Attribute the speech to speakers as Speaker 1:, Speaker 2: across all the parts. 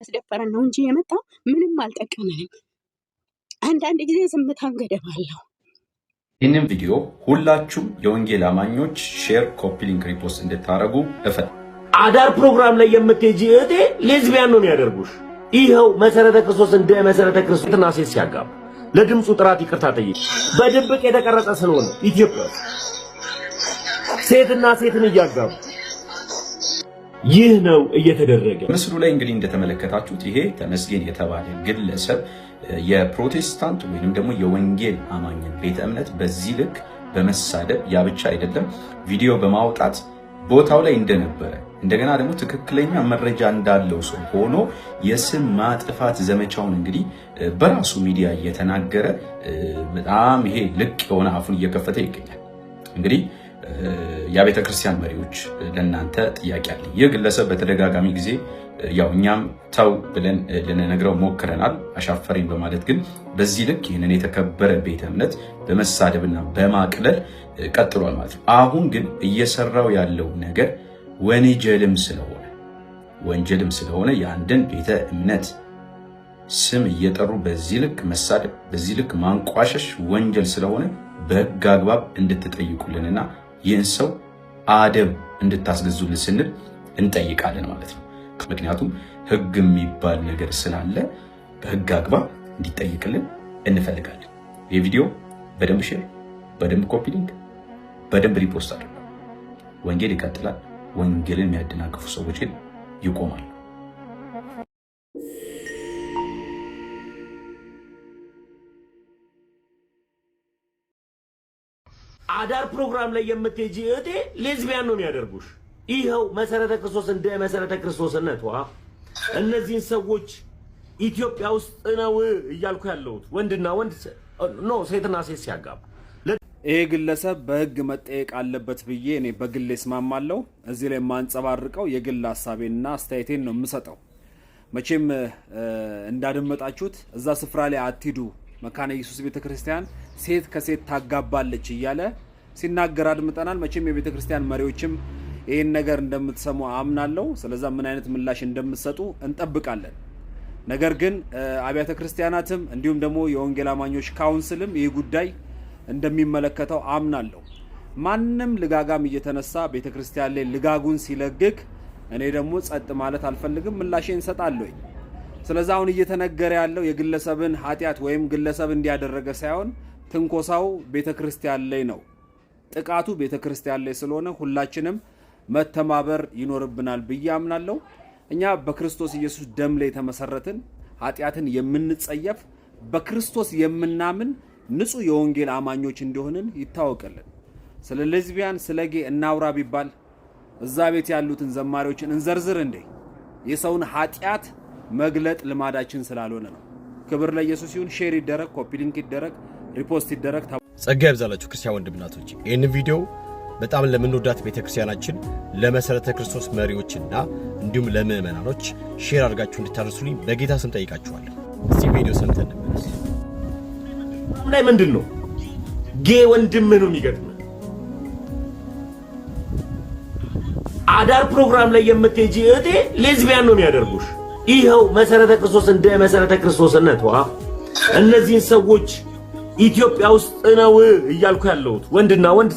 Speaker 1: ያስደፈረን ነው እንጂ የመጣው ምንም አልጠቀመንም። አንዳንድ ጊዜ ዝምታን ገደብ አለው።
Speaker 2: ይህንን ቪዲዮ ሁላችሁም የወንጌል አማኞች ሼር፣ ኮፒ ሊንክ፣ ሪፖስት እንድታረጉ እፈል።
Speaker 3: አዳር ፕሮግራም ላይ የምትሄጂ እህቴ ሌዝቢያን ነው የሚያደርጉሽ። ይኸው መሰረተ ክርስቶስ እንደ መሰረተ ክርስቶስና ሴት ሲያጋቡ ለድምፁ ጥራት ይቅርታ ጠይቅ። በድብቅ የተቀረጸ ስለሆነ ኢትዮጵያ ሴትና ሴትን እያጋቡ ይህ ነው እየተደረገ።
Speaker 2: ምስሉ ላይ እንግዲህ እንደተመለከታችሁት ይሄ ተመስገን የተባለ ግለሰብ የፕሮቴስታንት ወይንም ደግሞ የወንጌል አማኝን ቤተ እምነት በዚህ ልክ በመሳደብ ያ ብቻ አይደለም ቪዲዮ በማውጣት ቦታው ላይ እንደነበረ እንደገና ደግሞ ትክክለኛ መረጃ እንዳለው ሰው ሆኖ የስም ማጥፋት ዘመቻውን እንግዲህ በራሱ ሚዲያ እየተናገረ በጣም ይሄ ልቅ የሆነ አፉን እየከፈተ ይገኛል። እንግዲህ የቤተ ክርስቲያን መሪዎች ለእናንተ ጥያቄ አለ። ይህ ግለሰብ በተደጋጋሚ ጊዜ ያው እኛም ተው ብለን ልንነግረው ሞክረናል፣ አሻፈረኝ በማለት ግን በዚህ ልክ ይህንን የተከበረ ቤተ እምነት በመሳደብና በማቅለል ቀጥሏል ማለት ነው። አሁን ግን እየሰራው ያለው ነገር ወንጀልም ስለሆነ የአንድን ቤተ እምነት ስም እየጠሩ በዚህ ልክ መሳደብ፣ በዚህ ልክ ማንቋሸሽ ወንጀል ስለሆነ በሕግ አግባብ እንድትጠይቁልንና ይህን ሰው አደብ እንድታስገዙልን ስንል እንጠይቃለን ማለት ነው። ምክንያቱም ሕግ የሚባል ነገር ስላለ በሕግ አግባብ እንዲጠይቅልን እንፈልጋለን። ይህ ቪዲዮ በደንብ ሼር፣ በደንብ ኮፒ ሊንክ፣ በደንብ ሪፖስት አድርጉ። ወንጌል ይቀጥላል። ወንጌልን የሚያደናቅፉ ሰዎች ግን ይቆማሉ።
Speaker 3: አዳር ፕሮግራም ላይ የምትሄጂ እህቴ ሌዝቢያን ነው የሚያደርጉሽ። ይኸው መሰረተ ክርስቶስ እንደ መሰረተ ክርስቶስነቷ እነዚህን ሰዎች ኢትዮጵያ ውስጥ ነው እያልኩ ያለሁት ወንድና ወንድ ኖ ሴትና ሴት ሲያጋቡ
Speaker 4: ይሄ ግለሰብ በሕግ መጠየቅ አለበት ብዬ እኔ በግሌ እስማማለሁ። እዚህ ላይ የማንጸባርቀው የግል ሐሳቤንና አስተያየቴን ነው የምሰጠው። መቼም እንዳደመጣችሁት እዛ ስፍራ ላይ አትሂዱ፣ መካነ ኢየሱስ ቤተክርስቲያን ሴት ከሴት ታጋባለች እያለ ሲናገር አድምጠናል። መቼም የቤተክርስቲያን መሪዎችም ይህን ነገር እንደምትሰሙ አምናለሁ። ስለዛ ምን አይነት ምላሽ እንደምትሰጡ እንጠብቃለን። ነገር ግን አብያተ ክርስቲያናትም እንዲሁም ደግሞ የወንጌል አማኞች ካውንስልም ይህ ጉዳይ እንደሚመለከተው አምናለሁ። ማንም ልጋጋም እየተነሳ ቤተክርስቲያን ላይ ልጋጉን ሲለግግ እኔ ደግሞ ጸጥ ማለት አልፈልግም፣ ምላሽን እንሰጣለሁ። ስለዚህ አሁን እየተነገረ ያለው የግለሰብን ኃጢአት ወይም ግለሰብ እንዲያደረገ ሳይሆን ትንኮሳው ቤተክርስቲያን ላይ ነው። ጥቃቱ ቤተክርስቲያን ላይ ስለሆነ ሁላችንም መተባበር ይኖርብናል ብዬ አምናለሁ። እኛ በክርስቶስ ኢየሱስ ደም ላይ የተመሰረትን ኃጢአትን የምንጸየፍ በክርስቶስ የምናምን ንጹህ የወንጌል አማኞች እንደሆንን ይታወቅልን። ስለ ሌዝቢያን ስለ ጌ እናውራ ቢባል እዛ ቤት ያሉትን ዘማሪዎችን እንዘርዝር እንዴ? የሰውን ኃጢአት መግለጥ ልማዳችን ስላልሆነ ነው። ክብር ለኢየሱስ ይሁን። ሼር ይደረግ፣ ኮፒ ሊንክ ይደረግ፣ ሪፖስት ይደረግ።
Speaker 5: ጸጋ ይብዛላችሁ ክርስቲያን ወንድምናቶች። ይህን ቪዲዮ በጣም ለምንወዳት ቤተክርስቲያናችን ለመሰረተ ክርስቶስ መሪዎችና እንዲሁም ለምእመናኖች ሼር አድርጋችሁ እንድታደርሱልኝ በጌታ ስም ጠይቃችኋለሁ። እዚህ ቪዲዮ ሰምተን እንመለስ።
Speaker 3: ላይ ምንድነው ጌ ወንድም ነው የሚገጥም አዳር ፕሮግራም ላይ የምትሄጂ እህቴ ሌዝቢያን ነው የሚያደርጉሽ። ይኸው መሰረተ ክርስቶስ እንደ መሰረተ ክርስቶስነቷ እነዚህን ሰዎች ኢትዮጵያ ውስጥ ነው እያልኩ ያለሁት ወንድና ወንድ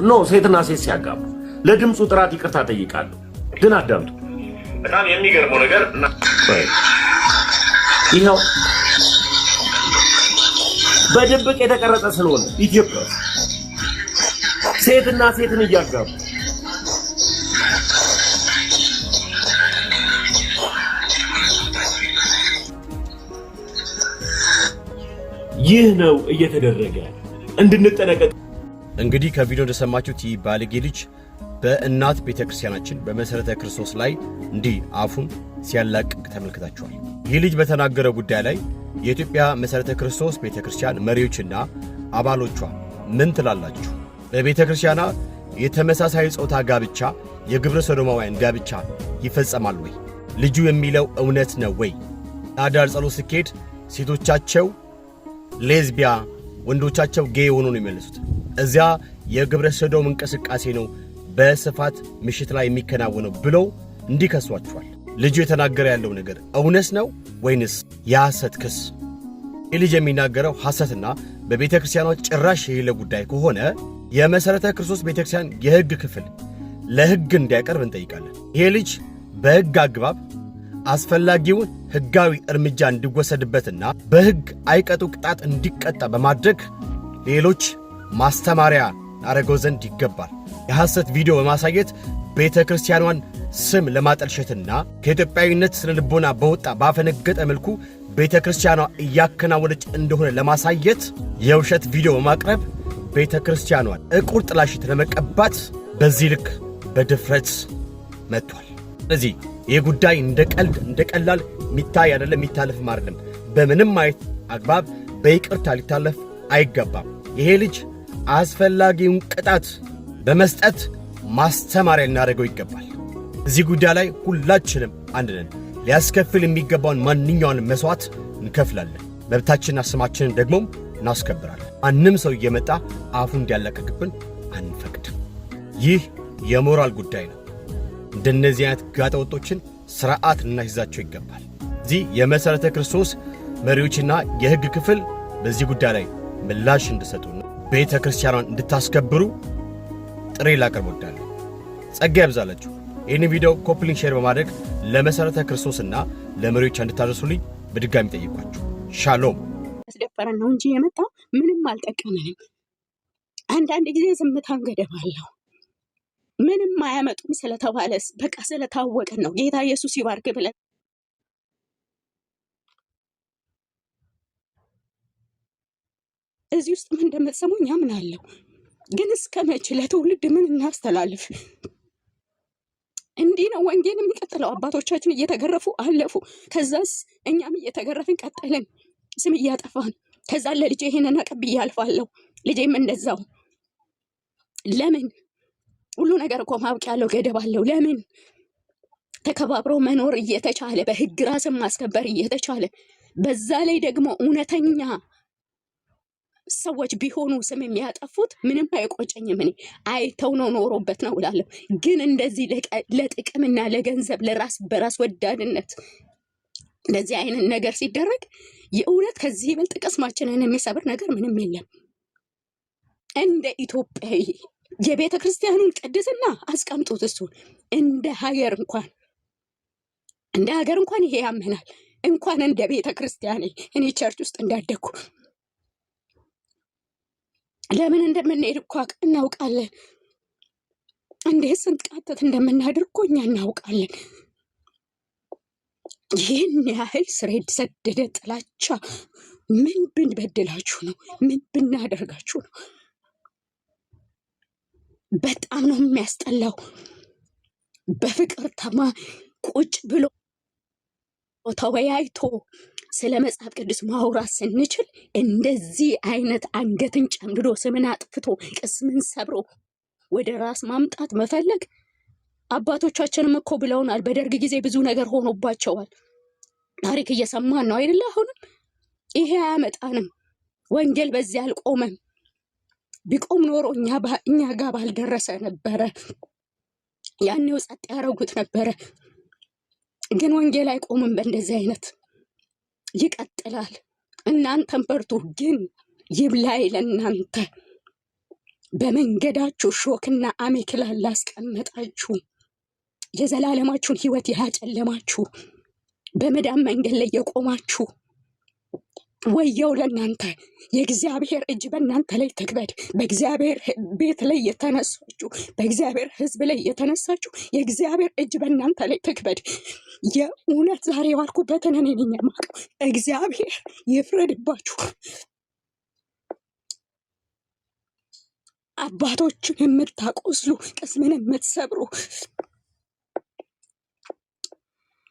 Speaker 3: ኖ ሴትና ሴት ሲያጋቡ ለድምፁ ጥራት ይቅርታ ጠይቃለሁ። ግን አዳምጡ። በጣም የሚገርመው ነገር ይኸው በድብቅ የተቀረጸ ስለሆነ ኢትዮጵያ ሴትና ሴትን እያጋቡ ይህ ነው እየተደረገ እንድንጠነቀቅ።
Speaker 5: እንግዲህ ከቪዲዮ እንደሰማችሁት ይህ ባለጌ ልጅ በእናት ቤተክርስቲያናችን በመሰረተ ክርስቶስ ላይ እንዲህ አፉን ሲያላቅቅ ተመልክታችኋል። ይህ ልጅ በተናገረው ጉዳይ ላይ የኢትዮጵያ መሰረተ ክርስቶስ ቤተክርስቲያን መሪዎችና አባሎቿ ምን ትላላችሁ? በቤተክርስቲያኗ የተመሳሳይ ጾታ ጋብቻ የግብረ ሰዶማውያን ጋብቻ ይፈጸማል ወይ? ልጁ የሚለው እውነት ነው ወይ? አዳር ጸሎት ስኬድ ሴቶቻቸው ሌዝቢያ ወንዶቻቸው ጌ ሆኖ ነው የሚመለሱት። እዚያ የግብረ ሰዶም እንቅስቃሴ ነው በስፋት ምሽት ላይ የሚከናወነው ብለው እንዲከሷቸዋል። ልጁ የተናገረ ያለው ነገር እውነት ነው ወይንስ የሐሰት ክስ? ይህ ልጅ የሚናገረው ሐሰትና በቤተ ክርስቲያኗ ጭራሽ የሌለ ጉዳይ ከሆነ የመሠረተ ክርስቶስ ቤተ ክርስቲያን የሕግ ክፍል ለሕግ እንዲያቀርብ እንጠይቃለን። ይሄ ልጅ በሕግ አግባብ አስፈላጊውን ሕጋዊ እርምጃ እንዲወሰድበትና በሕግ አይቀጡ ቅጣት እንዲቀጣ በማድረግ ሌሎች ማስተማሪያ አረገው ዘንድ ይገባል። የሐሰት ቪዲዮ በማሳየት ቤተ ክርስቲያኗን ስም ለማጠልሸትና ከኢትዮጵያዊነት ስነ ልቦና በወጣ ባፈነገጠ መልኩ ቤተ ክርስቲያኗ እያከናወነች እንደሆነ ለማሳየት የውሸት ቪዲዮ በማቅረብ ቤተ ክርስቲያኗን ዕቁር ጥላሸት ለመቀባት በዚህ ልክ በድፍረት መጥቷል። ስለዚህ ይህ ጉዳይ እንደ ቀልድ እንደ ቀላል የሚታይ አይደለም፣ የሚታለፍም አይደለም። በምንም አይነት አግባብ በይቅርታ ሊታለፍ አይገባም። ይሄ ልጅ አስፈላጊውን ቅጣት በመስጠት ማስተማሪያ ልናደርገው ይገባል። እዚህ ጉዳይ ላይ ሁላችንም አንድ ነን። ሊያስከፍል የሚገባውን ማንኛውንም መስዋዕት እንከፍላለን። መብታችንና ስማችንን ደግሞም እናስከብራለን። ማንም ሰው እየመጣ አፉን እንዲያላቀቅብን አንፈቅድም። ይህ የሞራል ጉዳይ ነው። እንደነዚህ አይነት ጋጠወጦችን ስርዓት ልናስይዛቸው ይገባል። እዚህ የመሠረተ ክርስቶስ መሪዎችና የሕግ ክፍል በዚህ ጉዳይ ላይ ምላሽ እንዲሰጡና ቤተ ክርስቲያኗን እንድታስከብሩ ጥሪ ላቀርብ እወዳለሁ። ጸጋ ያብዛላችሁ። ይህን ቪዲዮ ኮፕሊንግ ሼር በማድረግ ለመሠረተ ክርስቶስና ለመሪዎች እንድታደርሱልኝ በድጋሚ ጠይቋችሁ። ሻሎም።
Speaker 1: ያስደፈረን ነው እንጂ የመጣው ምንም አልጠቀመንም። አንዳንድ ጊዜ ዝምታን ገደብ አለው። ምንም አያመጡም ስለተባለስ በቃ ስለታወቀን ነው። ጌታ ኢየሱስ ይባርክ ብለን እዚህ ውስጥ ምን እንደምትሰሙኝ አምናለሁ። ግን እስከ መቼ ለትውልድ ምን እናስተላልፍ? እንዲህ ነው ወንጌል የሚቀጥለው። አባቶቻችን እየተገረፉ አለፉ። ከዛስ እኛም እየተገረፍን ቀጠልን፣ ስም እያጠፋን። ከዛ ለልጄ ይሄንን አቀብዬ አልፋለሁ፣ ልጄም እንደዛው። ለምን? ሁሉ ነገር እኮ ማብቂያ አለው፣ ገደብ አለው። ለምን? ተከባብሮ መኖር እየተቻለ በሕግ ራስን ማስከበር እየተቻለ በዛ ላይ ደግሞ እውነተኛ ሰዎች ቢሆኑ ስም የሚያጠፉት ምንም አይቆጨኝም። እኔ አይተው ነው ኖሮበት ነው እላለሁ። ግን እንደዚህ ለጥቅምና ለገንዘብ ለራስ በራስ ወዳድነት እንደዚህ አይነት ነገር ሲደረግ የእውነት ከዚህ ይበልጥ ቅስማችንን የሚሰብር ነገር ምንም የለም። እንደ ኢትዮጵያዊ የቤተ ክርስቲያኑን ቅድስና አስቀምጡት። እሱን እንደ ሀገር እንኳን ይሄ ያመናል። እንኳን እንደ ቤተ ክርስቲያን እኔ ቸርች ውስጥ እንዳደግኩ ለምን እንደምንሄድ እኮ እናውቃለን። እንዴት ስንቃተት እንደምናድር እኮ እኛ እናውቃለን። ይህን ያህል ስር የሰደደ ጥላቻ ምን ብንበድላችሁ ነው? ምን ብናደርጋችሁ ነው? በጣም ነው የሚያስጠላው። በፍቅር ቁጭ ብሎ ተወያይቶ ስለ መጽሐፍ ቅዱስ ማውራት ስንችል እንደዚህ አይነት አንገትን ጨምድዶ ስምን አጥፍቶ ቅስምን ሰብሮ ወደ ራስ ማምጣት መፈለግ። አባቶቻችንም እኮ ብለውናል። በደርግ ጊዜ ብዙ ነገር ሆኖባቸዋል። ታሪክ እየሰማን ነው አይደል? አሁንም ይሄ አያመጣንም። ወንጌል በዚህ አልቆመም። ቢቆም ኖሮ እኛ ጋር ባልደረሰ ነበረ። ያኔው ጸጥ ያደረጉት ነበረ። ግን ወንጌል አይቆምም። በእንደዚህ አይነት ይቀጥላል። እናንተም በርቱ። ግን ይብላኝ ለእናንተ በመንገዳችሁ ሾክና አሜከላ ላስቀመጣችሁ፣ የዘላለማችሁን ሕይወት ያጨለማችሁ፣ በመዳን መንገድ ላይ የቆማችሁ ወየው ለእናንተ። የእግዚአብሔር እጅ በእናንተ ላይ ትክበድ። በእግዚአብሔር ቤት ላይ የተነሳችሁ፣ በእግዚአብሔር ሕዝብ ላይ የተነሳችሁ የእግዚአብሔር እጅ በእናንተ ላይ ትክበድ። የእውነት ዛሬ የዋልኩበትን እኔ ነኝ የማውቀው። እግዚአብሔር ይፍረድባችሁ። አባቶችን የምታቆስሉ፣ ቅስምን የምትሰብሩ፣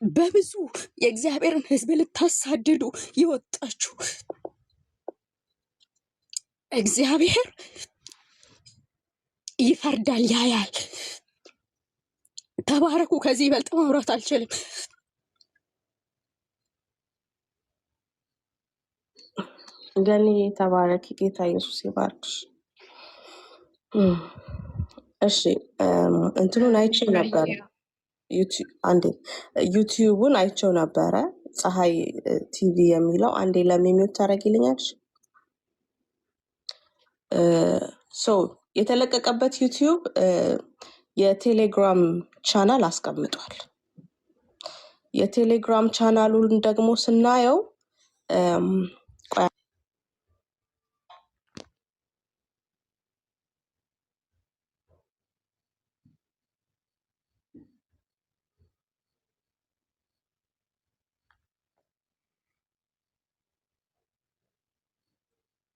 Speaker 1: በብዙ የእግዚአብሔርን ሕዝብ ልታሳድዱ የወጣችሁ እግዚአብሔር ይፈርዳል፣ ያያል። ተባረኩ። ከዚህ ይበልጥ ማውራት አልችልም።
Speaker 6: ገኒ ተባረኪ። ጌታ ኢየሱስ ይባርክሽ። እሺ እንትኑን አይቼ ነበር። አንዴ ዩቲዩቡን አይቼው ነበረ። ፀሐይ ቲቪ የሚለው አንዴ ለሚሚዩት ታደርጊልኛለሽ? ሶ የተለቀቀበት ዩቲዩብ የቴሌግራም ቻናል አስቀምጧል። የቴሌግራም ቻናሉን ደግሞ ስናየው ቆይ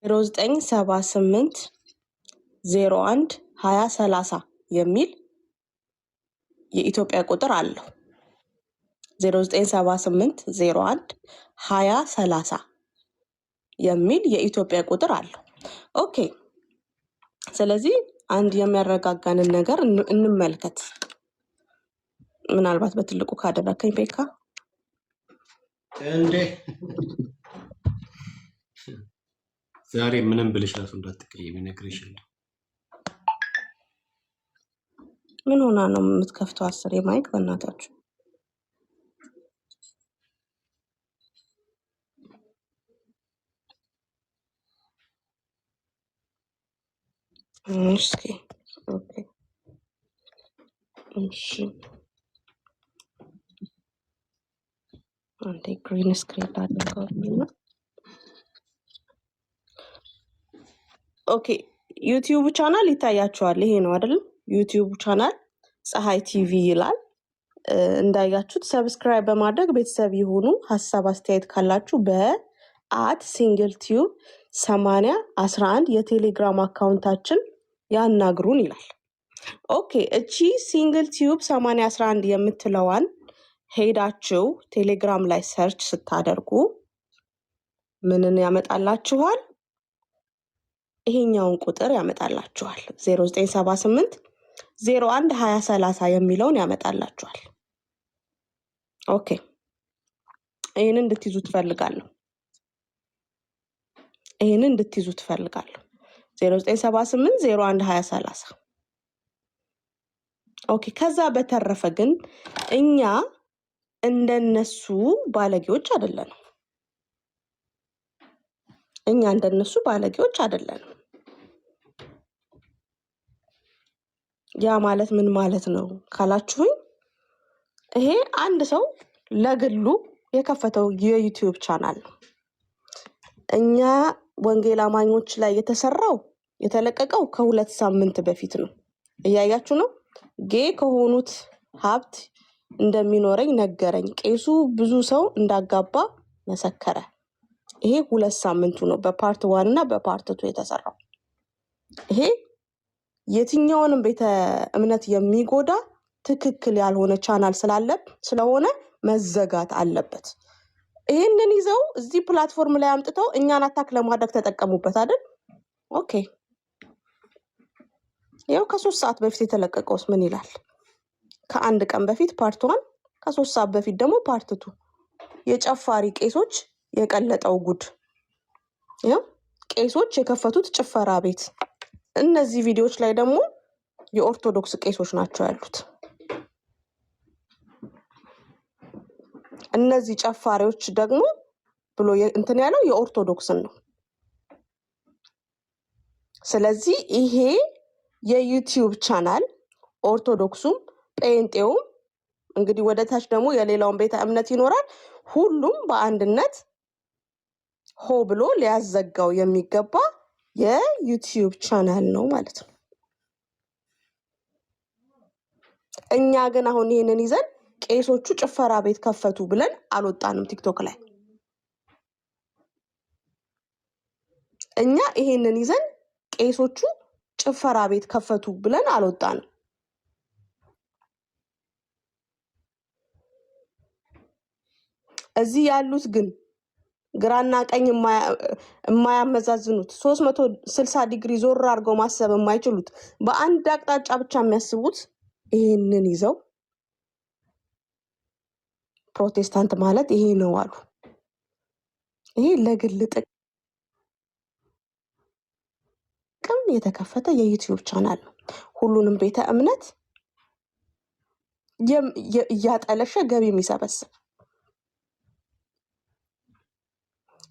Speaker 6: 0978 01 2030 የሚል የኢትዮጵያ ቁጥር አለው። 0978 01 2030 የሚል የኢትዮጵያ ቁጥር አለው። ኦኬ፣ ስለዚህ አንድ የሚያረጋጋንን ነገር እንመልከት። ምናልባት በትልቁ ካደረከኝ ፔካ
Speaker 5: እንዴ ዛሬ ምንም ብልሽ ራሱ እንዳትቀየም ይነግርሻለሁ።
Speaker 6: ምን ሆና ነው የምትከፍተው? 10 የማይክ በእናታችሁ። እስኪ ኦኬ፣ እሺ፣ አንዴ ግሪን ስክሪን አድርገውልኝና ኦኬ። ዩቲዩብ ቻናል ይታያችኋል። ይሄ ነው አይደል? ዩቲዩብ ቻናል ፀሐይ ቲቪ ይላል። እንዳያችሁት ሰብስክራይብ በማድረግ ቤተሰብ ይሁኑ። ሀሳብ አስተያየት ካላችሁ @singleTube 8011 የቴሌግራም አካውንታችን ያናግሩን ይላል። ኦኬ፣ እቺ SingleTube 8011 የምትለዋን ሄዳችሁ ቴሌግራም ላይ ሰርች ስታደርጉ ምንን ያመጣላችኋል? ይሄኛውን ቁጥር ያመጣላችኋል። 0978 01 2030 የሚለውን ያመጣላችኋል። ኦኬ፣ ይሄንን እንድትይዙ ትፈልጋለሁ። 0978 01 2030። ኦኬ፣ ከዛ በተረፈ ግን እኛ እንደነሱ ባለጌዎች አይደለንም። ያ ማለት ምን ማለት ነው ካላችሁኝ፣ ይሄ አንድ ሰው ለግሉ የከፈተው የዩቲዩብ ቻናል ነው። እኛ ወንጌል አማኞች ላይ የተለቀቀው ከ2 ሳምንት በፊት ነው። እያያችሁ ነው። ጌ ከሆኑት ሀብት እንደሚኖረኝ ነገረኝ። ቄሱ ብዙ ሰው እንዳጋባ መሰከረ። ይሄ 2 ሳምንቱ ነው። በፓርት 1 እና በፓርት 2 የተሰራው። ይሄ የትኛውንም ቤተ እምነት የሚጎዳ ትክክል ያልሆነ ቻናል ስለሆነ መዘጋት አለበት። ይሄንን ይዘው እዚህ ፕላትፎርም ላይ አምጥተው እኛን አታክ ለማድረግ ተጠቀሙበት አይደል? ኦኬ፣ ያው ከ3 ሰዓት በፊት የተለቀቀውስ ምን ይላል? ከ1 ቀን በፊት ፓርት 1፣ ከ3 ሰዓት በፊት ደግሞ ፓርት 2 የጨፋሪ ቄሶች የቀለጠው ጉድ። ያው ቄሶች የከፈቱት ጭፈራ ቤት። እነዚህ ቪዲዮዎች ላይ ደግሞ የኦርቶዶክስ ቄሶች ናቸው ያሉት። እነዚህ ጨፋሪዎች ደግሞ ብሎ እንትን ያለው የኦርቶዶክስን ነው። ስለዚህ ይሄ የዩቲዩብ ቻናል ኦርቶዶክሱም ጴንጤውም እንግዲህ ወደ ታች ደግሞ የሌላውን ቤተ እምነት ይኖራል። ሁሉም በአንድነት ሆ ብሎ ሊያዘጋው የሚገባ የዩቲዩብ ቻናል ነው ማለት ነው። እኛ ግን አሁን ይሄንን ይዘን ቄሶቹ ጭፈራ ቤት ከፈቱ ብለን አልወጣንም ቲክቶክ ላይ። እኛ ይሄንን ይዘን ቄሶቹ ጭፈራ ቤት ከፈቱ ብለን አልወጣንም። እዚህ ያሉት ግን ግራና ቀኝ የማያመዛዝኑት 360 ዲግሪ ዞር አድርገው ማሰብ የማይችሉት በአንድ አቅጣጫ ብቻ የሚያስቡት ይሄንን ይዘው ፕሮቴስታንት ማለት ይሄ ነው አሉ። ይሄ ለግል ጥቅም የተከፈተ የዩቲዩብ ቻናል ነው። ሁሉንም ቤተ እምነት እያጠለሸ ገቢ የሚሰበስብ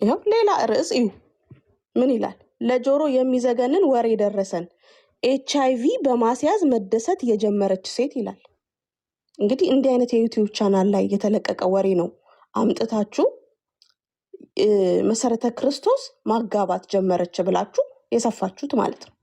Speaker 6: ይኸው ሌላ ርዕስ እዩ ምን ይላል? ለጆሮ የሚዘገንን ወሬ ደረሰን፣ HIV በማስያዝ መደሰት የጀመረች ሴት ይላል። እንግዲህ እንዲህ አይነት የዩቲዩብ ቻናል ላይ የተለቀቀ ወሬ ነው አምጥታችሁ መሰረተ ክርስቶስ ማጋባት ጀመረች ብላችሁ የሰፋችሁት ማለት ነው።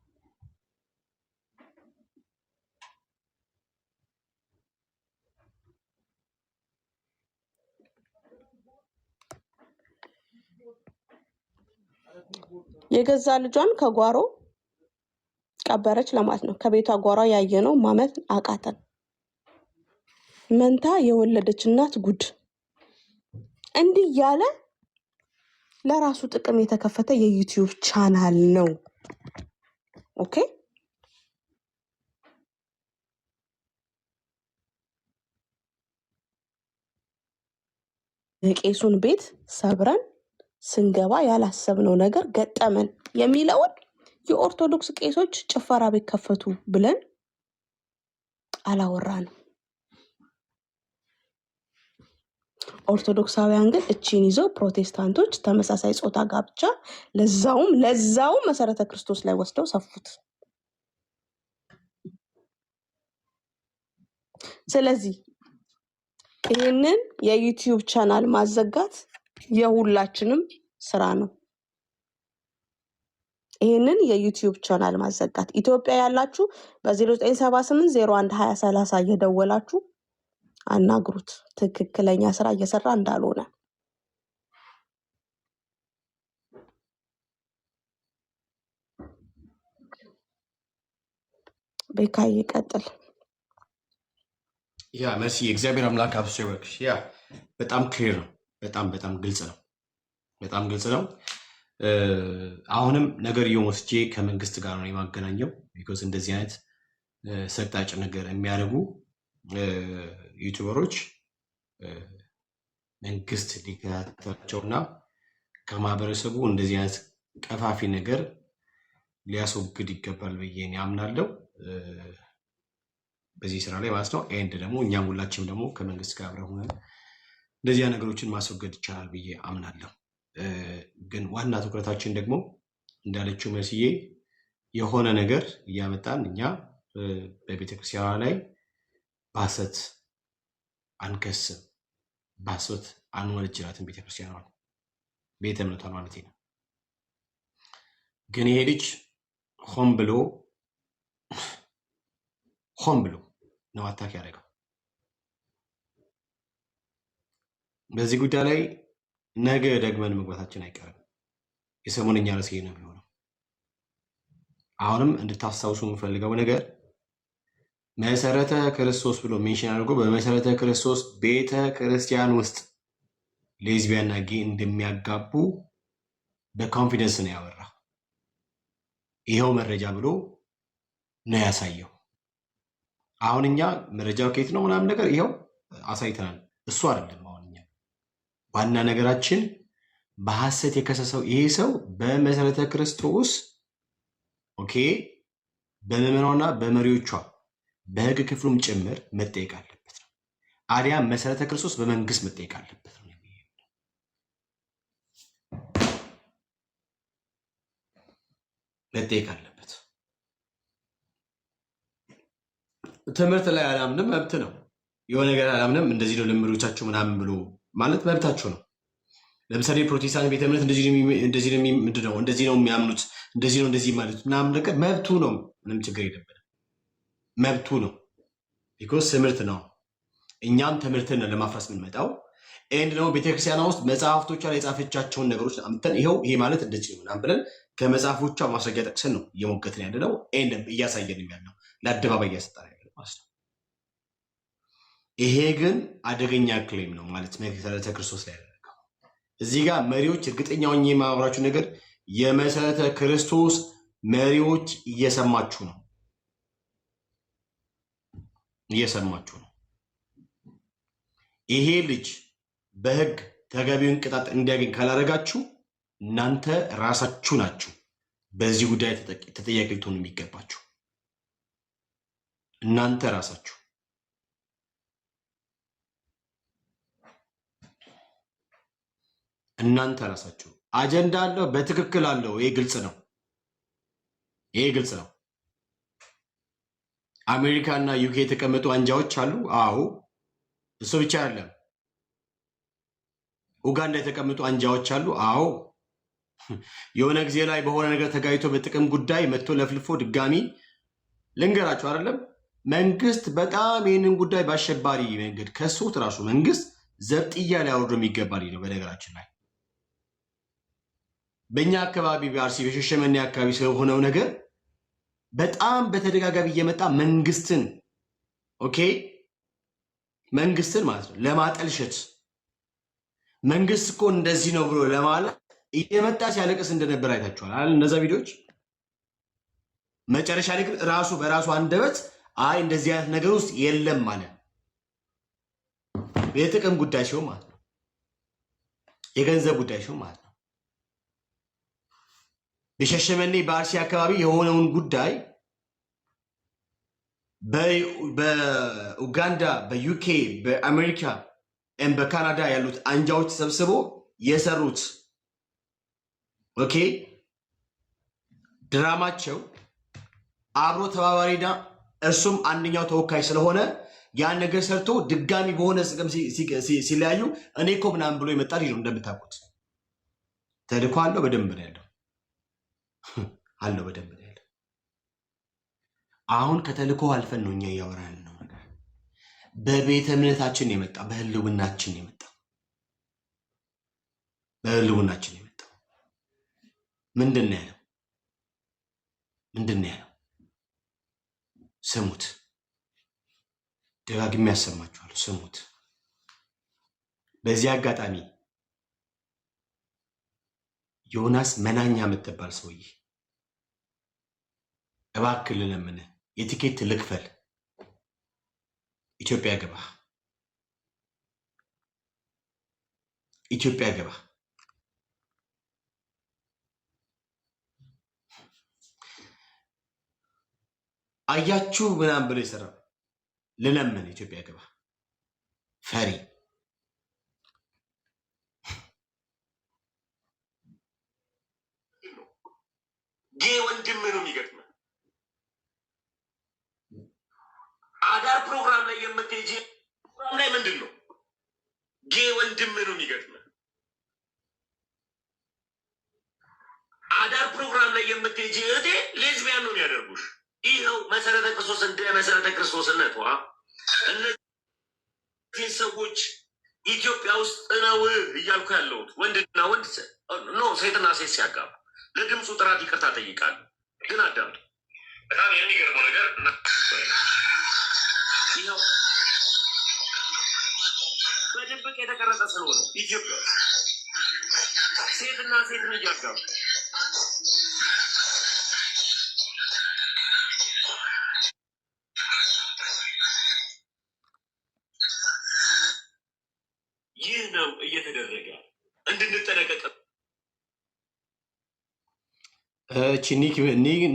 Speaker 6: የገዛ ልጇን ከጓሮ ቀበረች ለማለት ነው። ከቤቷ ጓሮ ያየነው ማመን አቃተን። መንታ የወለደች እናት ጉድ! እንዲህ ያለ ለራሱ ጥቅም የተከፈተ የዩቲዩብ ቻናል ነው። ኦኬ የቄሱን ቤት ሰብረን ስንገባ ያላሰብነው ነገር ገጠመን የሚለውን የኦርቶዶክስ ቄሶች ጭፈራ ቤት ከፈቱ ብለን አላወራንም። ኦርቶዶክሳውያን ግን እቺን ይዘው ፕሮቴስታንቶች ተመሳሳይ ጾታ ጋብቻ ለዛውም መሰረተ ክርስቶስ ላይ ወስደው ሰፉት። ስለዚህ ይህንን የዩቲዩብ ቻናል ማዘጋት የሁላችንም ስራ ነው። ይህንን የዩቲዩብ ቻናል ማዘጋት ኢትዮጵያ ያላችሁ በ0978 01 20 30 እየደወላችሁ አናግሩት። ትክክለኛ ስራ እየሰራ እንዳልሆነ ቤካይ ይቀጥል።
Speaker 5: ያ መሲ እግዚአብሔር አምላክ አብሶ ይወክሽ። ያ በጣም ክሊር ነው። በጣም ግልጽ ነው። በጣም ግልጽ ነው። አሁንም ነገር ወስጄ ከመንግስት ጋር ነው የማገናኘው። ቢኮዝ እንደዚህ አይነት ሰቅጣጭ ነገር የሚያደርጉ ዩቲዩበሮች መንግስት ሊከታተላቸውና ከማህበረሰቡ እንደዚህ አይነት ቀፋፊ ነገር ሊያስወግድ ይገባል ብዬ አምናለሁ። በዚህ ስራ ላይ ማለት ነው። ኤንድ ደግሞ እኛም ሁላችንም ደግሞ ከመንግስት ጋር አብረን ሆነን እንደዚህ ነገሮችን ማስወገድ ይቻላል ብዬ አምናለሁ። ግን ዋና ትኩረታችን ደግሞ እንዳለችው መስዬ የሆነ ነገር እያመጣን እኛ በቤተክርስቲያኗ ላይ በሐሰት አንከስም፣ በሐሰት አንወነጅላትም። ቤተክርስቲያኗን ቤተ እምነቷን ማለት ነው። ግን ይሄ ልጅ ሆን ብሎ ነው አታክ ያደረገው። በዚህ ጉዳይ ላይ ነገ ደግመን መግባታችን አይቀርም። የሰሞነኛ ርዕስ ነው የሚሆነው። አሁንም እንድታስታውሱ የምፈልገው ነገር መሰረተ ክርስቶስ ብሎ ሜንሽን አድርጎ በመሰረተ ክርስቶስ ቤተ ክርስቲያን ውስጥ ሌዝቢያንና ጌ እንደሚያጋቡ በኮንፊደንስ ነው ያወራ። ይኸው መረጃ ብሎ ነው ያሳየው። አሁን እኛ መረጃው ከየት ነው ምናምን ነገር ይኸው አሳይተናል። እሱ አይደለም አሁን እኛ ዋና ነገራችን በሐሰት የከሰሰው ይሄ ሰው በመሰረተ ክርስቶስ ኦኬ፣ በምዕመናንና በመሪዎቿ በሕግ ክፍሉም ጭምር መጠየቅ አለበት ነው። አዲያ መሰረተ ክርስቶስ በመንግስት መጠየቅ አለበት ነው። መጠየቅ አለበት። ትምህርት ላይ አላምንም መብት ነው። የሆነ ነገር አላምንም እንደዚህ ነው ልምዶቻችሁ ምናምን ብሎ ማለት መብታችሁ ነው። ለምሳሌ ፕሮቴስታንት ቤተ እምነት እንደዚህ ነው የሚያምኑት እንደዚህ ማለት ምናምን ነገር መብቱ ነው። ምንም ችግር የለብንም። መብቱ ነው። ቢኮዝ ትምህርት ነው። እኛም ትምህርትን ለማፍረስ የምንመጣው ኤንድ ደግሞ ቤተክርስቲያኗ ውስጥ መጽሐፍቶቿ ላይ የጻፈቻቸውን ነገሮች አምጥተን ይሄ ማለት እንደዚህ ነው ምናምን ብለን ከመጽሐፎቿ ማስረጃ ጠቅሰን ነው እየሞገትን ያለ ነው። ኤንድ እያሳየን ያለው ለአደባባይ እያሰጣን ያለ ማለት ነው። ይሄ ግን አደገኛ ክሌም ነው ማለት መሰረተ ክርስቶስ ላይ ያደረገው። እዚህ ጋር መሪዎች እርግጠኛ ሆኜ የማወራችሁ ነገር የመሰረተ ክርስቶስ መሪዎች እየሰማችሁ ነው። ይሄ ልጅ በህግ ተገቢውን ቅጣት እንዲያገኝ ካላደረጋችሁ እናንተ ራሳችሁ ናችሁ በዚህ ጉዳይ ተጠያቂ ልትሆኑ የሚገባችሁ እናንተ ራሳችሁ። እናንተ ራሳችሁ አጀንዳ አለው በትክክል አለው። ይሄ ግልጽ ነው። ይሄ ግልጽ ነው። አሜሪካ እና ዩኬ የተቀመጡ አንጃዎች አሉ። አዎ እሱ ብቻ አይደለም። ኡጋንዳ የተቀመጡ አንጃዎች አሉ። አዎ የሆነ ጊዜ ላይ በሆነ ነገር ተጋይቶ በጥቅም ጉዳይ መጥቶ ለፍልፎ ድጋሚ ልንገራችሁ አይደለም መንግስት በጣም ይህንን ጉዳይ በአሸባሪ መንገድ ከሱት ራሱ መንግስት ዘብጥያ ሊያወርዶ የሚገባ ነው። በነገራችን ላይ በእኛ አካባቢ በአርሲ በሸሸመኔ አካባቢ ስለሆነው ነገር በጣም በተደጋጋሚ እየመጣ መንግስትን መንግስትን ማለት ነው ለማጠልሸት መንግስት እኮ እንደዚህ ነው ብሎ ለማለት እየመጣ ሲያለቅስ እንደነበር አይታችኋል አይደል? እነዛ ቪዲዮዎች መጨረሻ ላይ ግን ራሱ በራሱ አንደበት አይ እንደዚህ አይነት ነገር ውስጥ የለም ማለት የጥቅም ጉዳይ ሲሆን ማለት ነው፣ የገንዘብ ጉዳይ ሲሆን ማለት ነው። በሸሸመኔ በአርሲ አካባቢ የሆነውን ጉዳይ በኡጋንዳ፣ በዩኬ፣ በአሜሪካ በካናዳ ያሉት አንጃዎች ተሰብስቦ የሰሩት ድራማቸው አብሮ ተባባሪና እሱም አንደኛው ተወካይ ስለሆነ ያን ነገር ሰርቶ ድጋሚ በሆነ ስቅም ሲለያዩ እኔ እኮ ምናምን ብሎ ይመጣል ነው። እንደምታውቁት ተልኮ አለው በደንብ ነው ያለው አለው በደንብ ነው ያለው። አሁን ከተልኮ አልፈን ነው እኛ እያወራን ነው። በቤተ እምነታችን የመጣ በህልውናችን የመጣ በህልውናችን የመጣ ምንድን ነው ያለው? ምንድን ነው ያለው? ስሙት፣ ደጋግሜ ያሰማችኋለሁ። ስሙት። በዚህ አጋጣሚ ዮናስ መናኛ የምትባል ሰውዬ እባክህ ልለምንህ የቲኬት ልክፈል፣ ኢትዮጵያ ግባ፣ ኢትዮጵያ ግባ። አያችሁ ምናምን ብሎ የሰራው ልለምን ኢትዮጵያ ግባ ፈሪ
Speaker 3: ወንድም ነው የሚገጥመ አዳር ፕሮግራም ላይ የምትሄጂ ፕሮግራም ላይ ምንድን ነው ወንድም ነው የሚገጥመ አዳር ፕሮግራም ላይ የምትሄጂ እህቴ ሌዝቢያን ነው የሚያደርጉሽ። ይኸው መሰረተ ክርስቶስ እንደ መሰረተ ክርስቶስነቷ እነዚህ ሰዎች ኢትዮጵያ ውስጥ ነው እያልኩ ያለሁት ወንድና ወንድ ሴትና ሴት ሲያጋቡ ለድምፁ ጥራት ይቅርታ ጠይቃለሁ። ግን አዳምጡ። በጣም የሚገርመው ነገር ይኸው በድብቅ የተቀረጸ ስለሆነ ኢትዮጵያ ሴትና ሴትን እያጋቡ ይህ ነው እየተደረገ እንድንጠነቀቅ።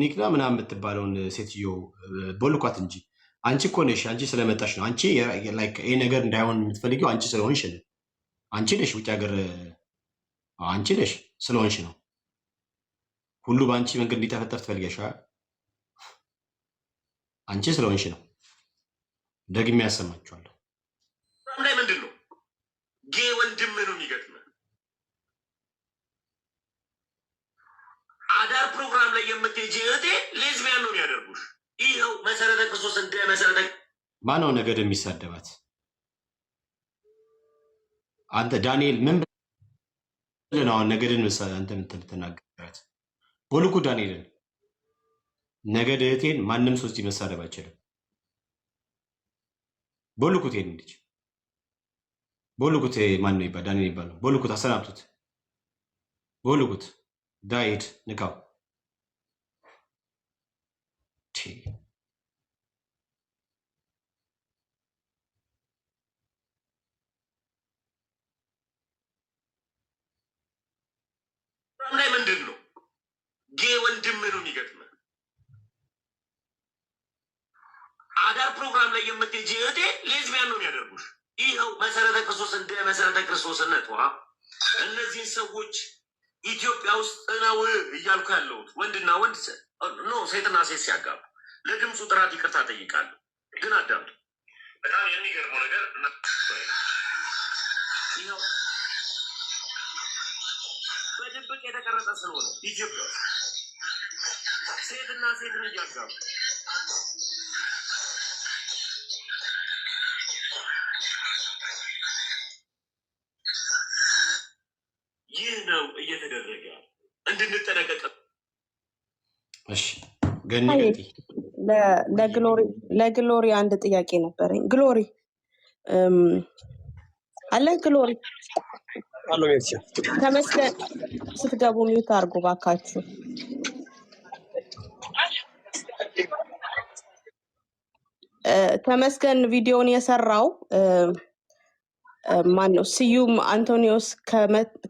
Speaker 5: ኒክና ምናምን የምትባለውን ሴትዮ ቦልኳት እንጂ አንቺ እኮ ነሽ። አንቺ ስለመጣሽ ነው። አንቺ ይህ ነገር እንዳይሆን የምትፈልጊው አንቺ ስለሆንሽ ነው። አንቺ ነሽ ውጭ ሀገር፣ አንቺ ነሽ ስለሆንሽ ነው። ሁሉ በአንቺ መንገድ እንዲጠፈጠፍ ትፈልጊያለሽ። አንቺ ስለሆንሽ ነው። ደግሜ ያሰማችኋለሁ።
Speaker 3: ላይ ምንድን ነው ወንድም ነው የሚገጥመ አዳር ፕሮግራም ላይ የምትሄጂ እህቴ ሌዝቢያን ነው የሚያደርጉሽ። ይኸው መሰረተ ክርስቶስ እንደ መሰረተ
Speaker 5: ማነው ነገድ የሚሳደባት? አንተ ዳንኤል ምን ብለህ ነው አሁን ነገድን አንተ የምትናገራት? ቦልኩ ዳንኤልን ነገድ እህቴን ማንም ሰው እዚህ መሳደብ አይችልም። ቦልኩት ይሄን ልጅ ቦልኩት። ማን ነው ይባል? ዳንኤል ይባላል። ቦልኩት፣ አሰናብቱት። ቦልኩት ዳይድ ንካው።
Speaker 3: ላይ ምንድን ነው ወንድም ነው የሚገጥመ አዳር ፕሮግራም ላይ የምትሄጂ እህቴ ሌዝቢያን ነው የሚያደርጉሽ። ይኸው መሰረተ ክርስቶስ እንደ መሰረተ ክርስቶስነቷ እነዚህ እነዚህን ሰዎች ኢትዮጵያ ውስጥ ነው እያልኩ ያለሁት ወንድና ወንድ ኖ ሴትና ሴት ሲያጋቡ ለድምፁ ጥራት ይቅርታ ጠይቃለሁ። ግን አዳምጡ። በጣም የሚገርመው ነገር ይኸው በድብቅ የተቀረጸ ስለሆነ ኢትዮጵያ ውስጥ ሴትና ሴትን እያጋቡ ይህ ነው እየተደረገ እንድንጠነቀቅ።
Speaker 5: እሺ ገኒ
Speaker 6: ለግሎሪ አንድ ጥያቄ ነበረኝ። ግሎሪ አለ ግሎሪ
Speaker 5: አሎ ሜርሲ
Speaker 6: ተመስገን ስትገቡ ሚውት አድርጉ ባካችሁ። ተመስገን ቪዲዮን የሰራው ማን ነው? ስዩም አንቶኒዮስ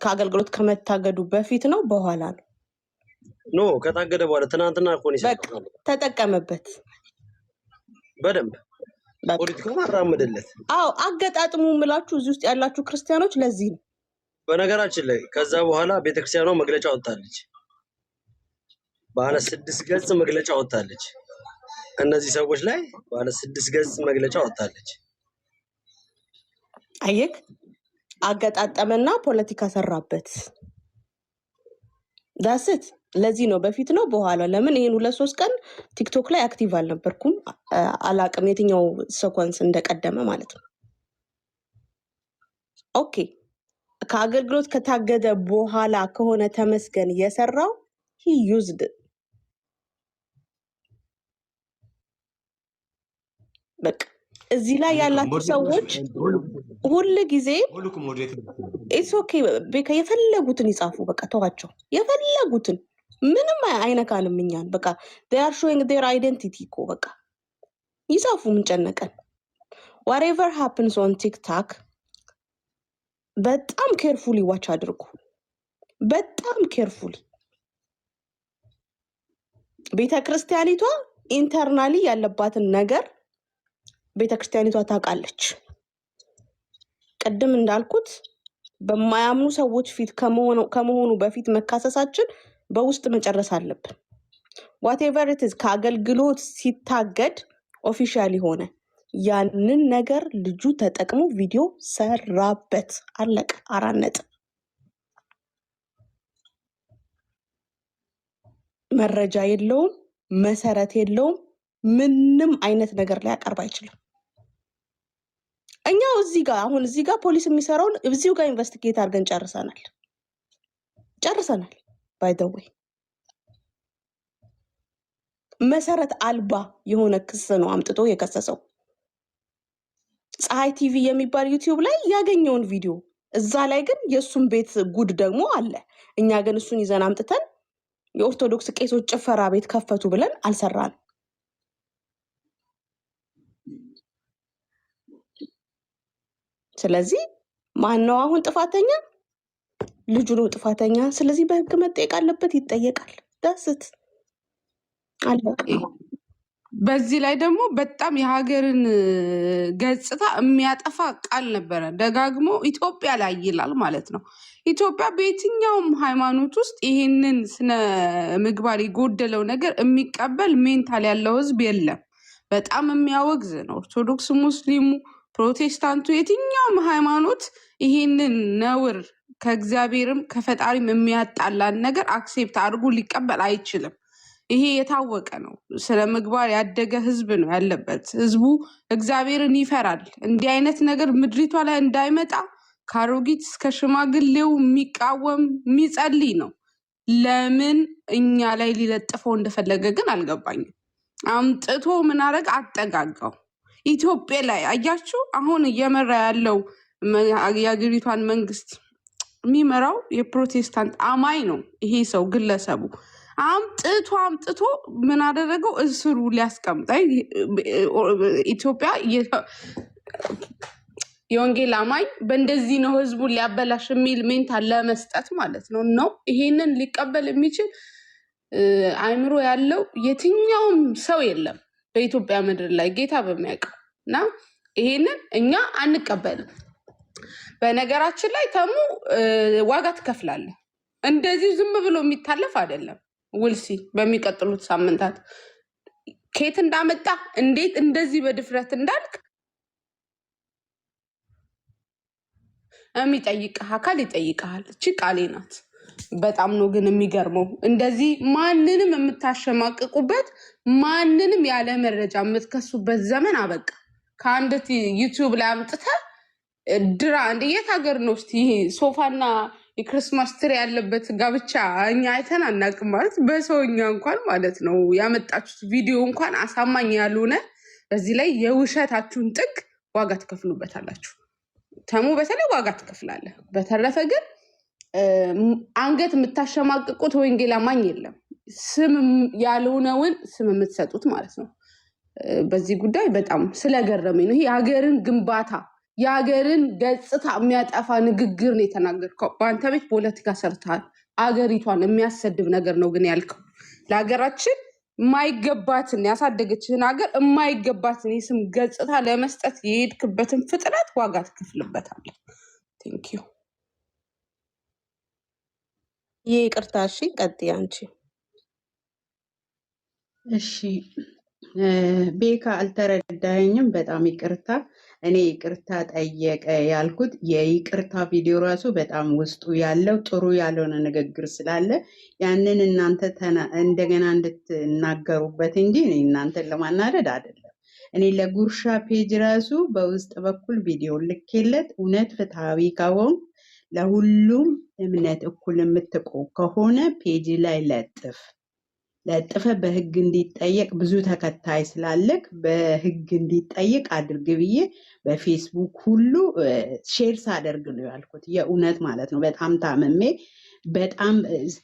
Speaker 6: ከአገልግሎት ከመታገዱ በፊት ነው በኋላ ነው?
Speaker 7: ኖ ከታገደ በኋላ ትናንትና እኮ ነው ይሰጣል።
Speaker 6: ተጠቀመበት
Speaker 7: በደንብ ፖለቲካውን አራመደለት።
Speaker 6: አዎ አገጣጥሙ ምላችሁ እዚህ ውስጥ ያላችሁ ክርስቲያኖች ለዚህ ነው።
Speaker 7: በነገራችን ላይ ከዛ በኋላ ቤተክርስቲያኗ መግለጫ ወጣለች። ባለ 6 ገጽ መግለጫ ወጣለች። እነዚህ ሰዎች ላይ ባለ 6 ገጽ መግለጫ ወጣለች።
Speaker 6: አየክ አገጣጠመና ፖለቲካ ሰራበት። ዳስት ለዚህ ነው በፊት ነው በኋላ። ለምን ይሄን 2-3 ቀን ቲክቶክ ላይ አክቲቭ አልነበርኩም። አላቅም የትኛው ሰኮንስ እንደቀደመ ማለት ነው። ኦኬ ከአገልግሎት ከታገደ በኋላ ከሆነ ተመስገን የሰራው he used it። በቃ እዚህ ላይ ያላችሁ ሰዎች ሁሉ ጊዜ ኢትስ ኦኬ በቃ የፈለጉትን ይጻፉ። በቃ ተዋቸው የፈለጉትን ምንም አይነካንም እኛን። በቃ they are showing their identity እኮ በቃ ይጻፉ። ምን ጨነቀን? whatever happens on TikTok በጣም ኬርፉሊ ዋች አድርጉ። በጣም ኬርፉሊ ቤተክርስቲያኒቷ ኢንተርናሊ ያለባትን ነገር ቤተክርስቲያኒቷ ታውቃለች። ቅድም እንዳልኩት በማያምኑ ሰዎች ፊት ከመሆኑ በፊት መካሰሳችን በውስጥ መጨረስ አለብን። whatever it is ከአገልግሎት ሲታገድ ኦፊሻሊ ሆነ ያንን ነገር ልጁ ተጠቅሞ ቪዲዮ ሰራበት። አለቀ። 4 ነጥብ። መረጃ የለውም፣ መሰረት የለውም፣ ምንም አይነት ነገር ላይ ያቀርብ አይችልም። እኛው እዚህ ጋር አሁን እዚህ ጋር ፖሊስ የሚሰራውን እዚሁ ጋር ኢንቨስቲጌት አድርገን ጨርሰናል። ባይ ዘ ዌይ መሰረት አልባ የሆነ ክስ ነው አምጥቶ የከሰሰው። ፀሐይ ቲቪ የሚባል ዩቲዩብ ላይ ያገኘውን ቪዲዮ እዛ ላይ ግን የሱን ቤት ጉድ ደግሞ አለ። እኛ ግን እሱን ይዘን አምጥተን የኦርቶዶክስ ቄሶች ጭፈራ ቤት ከፈቱ ብለን አልሰራን። ስለዚህ ማነው አሁን ጥፋተኛ? ልጁ ነው ጥፋተኛ። ስለዚህ በህግ መጠየቅ አለበት፣ ይጠየቃል። ዳስት አለቀ።
Speaker 8: በዚህ ላይ ደግሞ በጣም የሀገርን ገጽታ የሚያጠፋ ቃል ነበረ። ደጋግሞ ኢትዮጵያ ላይ ይላል ማለት ነው። ኢትዮጵያ በየትኛውም ሃይማኖት ውስጥ ይሄንን ስነ ምግባር የጎደለው ነገር የሚቀበል ሜንታል ያለው ህዝብ የለም። በጣም የሚያወግዝ ነው። ኦርቶዶክስ፣ ሙስሊሙ፣ ፕሮቴስታንቱ የትኛውም ሃይማኖት ይሄንን ነውር ከእግዚአብሔርም ከፈጣሪም የሚያጣላን ነገር አክሴፕት አድርጎ ሊቀበል አይችልም። ይሄ የታወቀ ነው። ስለ ምግባር ያደገ ህዝብ ነው ያለበት። ህዝቡ እግዚአብሔርን ይፈራል። እንዲህ አይነት ነገር ምድሪቷ ላይ እንዳይመጣ ከአሮጊት እስከ ሽማግሌው የሚቃወም የሚጸልይ ነው። ለምን እኛ ላይ ሊለጥፈው እንደፈለገ ግን አልገባኝም። አምጥቶ ምን አረግ አጠጋጋው። ኢትዮጵያ ላይ አያችሁ፣ አሁን እየመራ ያለው የአገሪቷን መንግስት የሚመራው የፕሮቴስታንት አማኝ ነው። ይሄ ሰው ግለሰቡ አምጥቶ ምን አደረገው? እስሩ ሊያስቀምጣ ኢትዮጵያ የወንጌል አማኝ በእንደዚህ ነው ህዝቡን ሊያበላሽ የሚል ሜንታል ለመስጠት ማለት ነው። ነው ይሄንን ሊቀበል የሚችል አይምሮ ያለው የትኛውም ሰው የለም በኢትዮጵያ ምድር ላይ ጌታ በሚያውቀው እና ይሄንን እኛ አንቀበልም። በነገራችን ላይ ተሙ ዋጋ ትከፍላለህ። እንደዚህ ዝም ብሎ የሚታለፍ አይደለም። ውልሲ በሚቀጥሉት ሳምንታት ከየት እንዳመጣ እንዴት እንደዚህ በድፍረት እንዳልክ የሚጠይቅህ አካል ይጠይቅሃል። እቺ ቃሌ ናት። በጣም ነው ግን የሚገርመው እንደዚህ ማንንም የምታሸማቅቁበት ማንንም ያለ መረጃ የምትከሱበት ዘመን አበቃ። ከአንድ ዩቲዩብ ላይ አምጥተህ ድራ እንደ የት ሀገር ነው እስቲ ይሄ ሶፋና የክርስማስ ትሪ ያለበት ጋብቻ እኛ አይተን አናውቅም። ማለት በሰውኛ እንኳን ማለት ነው ያመጣችሁት ቪዲዮ እንኳን አሳማኝ ያልሆነ በዚህ ላይ የውሸታችሁን ጥግ ዋጋ ትከፍሉበታላችሁ። ተሙ በተለይ ዋጋ ትከፍላለህ። በተረፈ ግን አንገት የምታሸማቅቁት ወንጌል አማኝ የለም። ስም ያልሆነውን ስም የምትሰጡት ማለት ነው። በዚህ ጉዳይ በጣም ስለገረመኝ ነው። ይሄ የሀገርን ግንባታ የሀገርን ገጽታ የሚያጠፋ ንግግር ነው የተናገርከው። በአንተ ቤት ፖለቲካ ሰርተሃል። አገሪቷን የሚያሰድብ ነገር ነው ግን ያልከው። ለሀገራችን የማይገባትን ያሳደገችን ሀገር የማይገባትን የስም ገጽታ ለመስጠት የሄድክበትን ፍጥነት ዋጋ ትከፍልበታለህ። ቴንኪዩ።
Speaker 6: ይህ ይቅርታ። እሺ ቀጥይ አንቺ።
Speaker 9: እሺ ቤካ አልተረዳኸኝም፣ በጣም ይቅርታ። እኔ ይቅርታ ጠየቀ ያልኩት የይቅርታ ቪዲዮ ራሱ በጣም ውስጡ ያለው ጥሩ ያልሆነ ንግግር ስላለ ያንን እናንተ እንደገና እንድትናገሩበት እንጂ እኔ እናንተን ለማናደድ አይደለም። እኔ ለጉርሻ ፔጅ ራሱ በውስጥ በኩል ቪዲዮ ልኬለት እውነት ፍትሐዊ ከሆን ለሁሉም እምነት እኩል የምትቆም ከሆነ ፔጅ ላይ ለጥፈ በህግ እንዲጠየቅ ብዙ ተከታይ ስላለክ በህግ እንዲጠየቅ አድርግ ብዬ በፌስቡክ ሁሉ ሼር ሳደርግ ነው ያልኩት። የእውነት ማለት ነው። በጣም ታምሜ በጣም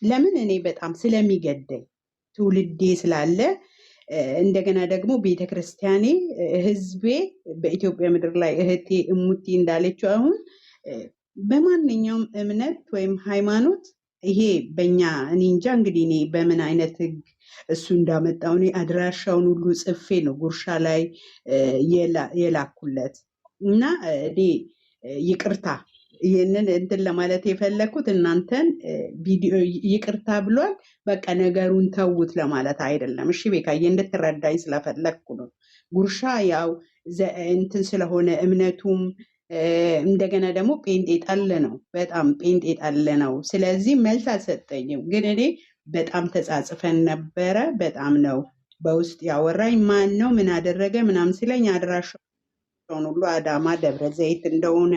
Speaker 9: ለምን እኔ በጣም ስለሚገደኝ ትውልዴ ስላለ እንደገና ደግሞ ቤተክርስቲያኔ ህዝቤ በኢትዮጵያ ምድር ላይ እህቴ እሙቲ እንዳለችው አሁን በማንኛውም እምነት ወይም ሃይማኖት ይሄ በእኛ እኔ እንጃ እንግዲህ እኔ በምን አይነት ህግ እሱ እንዳመጣው እኔ አድራሻውን ሁሉ ጽፌ ነው ጉርሻ ላይ የላኩለት እና እኔ ይቅርታ ይህንን እንትን ለማለት የፈለግኩት እናንተን ቪዲዮ ይቅርታ ብሏል በቃ ነገሩን ተውት ለማለት አይደለም። እሺ ቤካዬ እንድትረዳኝ ስለፈለግኩ ነው። ጉርሻ ያው እንትን ስለሆነ እምነቱም እንደገና ደግሞ ጴንጤ ጠል ነው፣ በጣም ጴንጤ ጠል ነው። ስለዚህ መልስ አልሰጠኝም። ግን እኔ በጣም ተጻጽፈን ነበረ። በጣም ነው በውስጥ ያወራኝ። ማን ነው ምን አደረገ ምናምን ሲለኝ አድራሻውን ሁሉ አዳማ ደብረ ዘይት እንደሆነ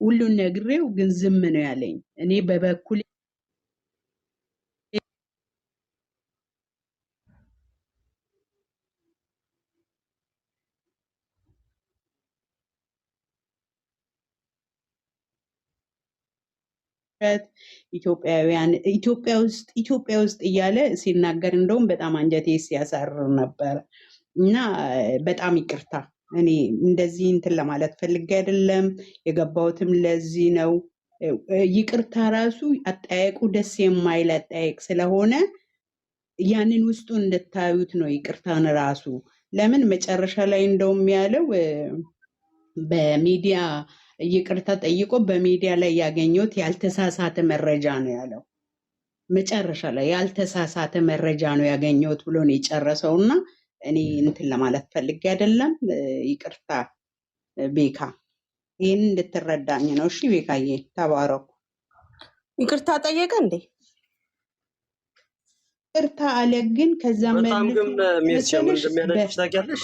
Speaker 9: ሁሉን ነግሬው ግን ዝም ነው ያለኝ። እኔ በበኩል ኢትዮጵያውያን ኢትዮጵያ ውስጥ እያለ ሲናገር እንደውም በጣም አንጀቴ ሲያሳርር ነበር እና በጣም ይቅርታ። እኔ እንደዚህ እንትን ለማለት ፈልጌ አይደለም የገባሁትም ለዚህ ነው። ይቅርታ ራሱ አጠያየቁ ደስ የማይል አጠያየቅ ስለሆነ ያንን ውስጡ እንድታዩት ነው ይቅርታን ራሱ። ለምን መጨረሻ ላይ እንደውም ያለው በሚዲያ ይቅርታ ጠይቆ በሚዲያ ላይ ያገኘሁት ያልተሳሳተ መረጃ ነው ያለው። መጨረሻ ላይ ያልተሳሳተ መረጃ ነው ያገኘሁት ብሎ ነው የጨረሰው። እና እኔ እንትን ለማለት ፈልጌ አይደለም። ይቅርታ ቤካ፣ ይህን እንድትረዳኝ ነው። እሺ ቤካዬ ተባረኩ።
Speaker 6: ይቅርታ ጠየቀ እንዴ?
Speaker 9: ይቅርታ አለ። ግን ከዛ
Speaker 7: በጣም ግን የሚያስቸምር እንደሚያነጭ ታውቂያለሽ።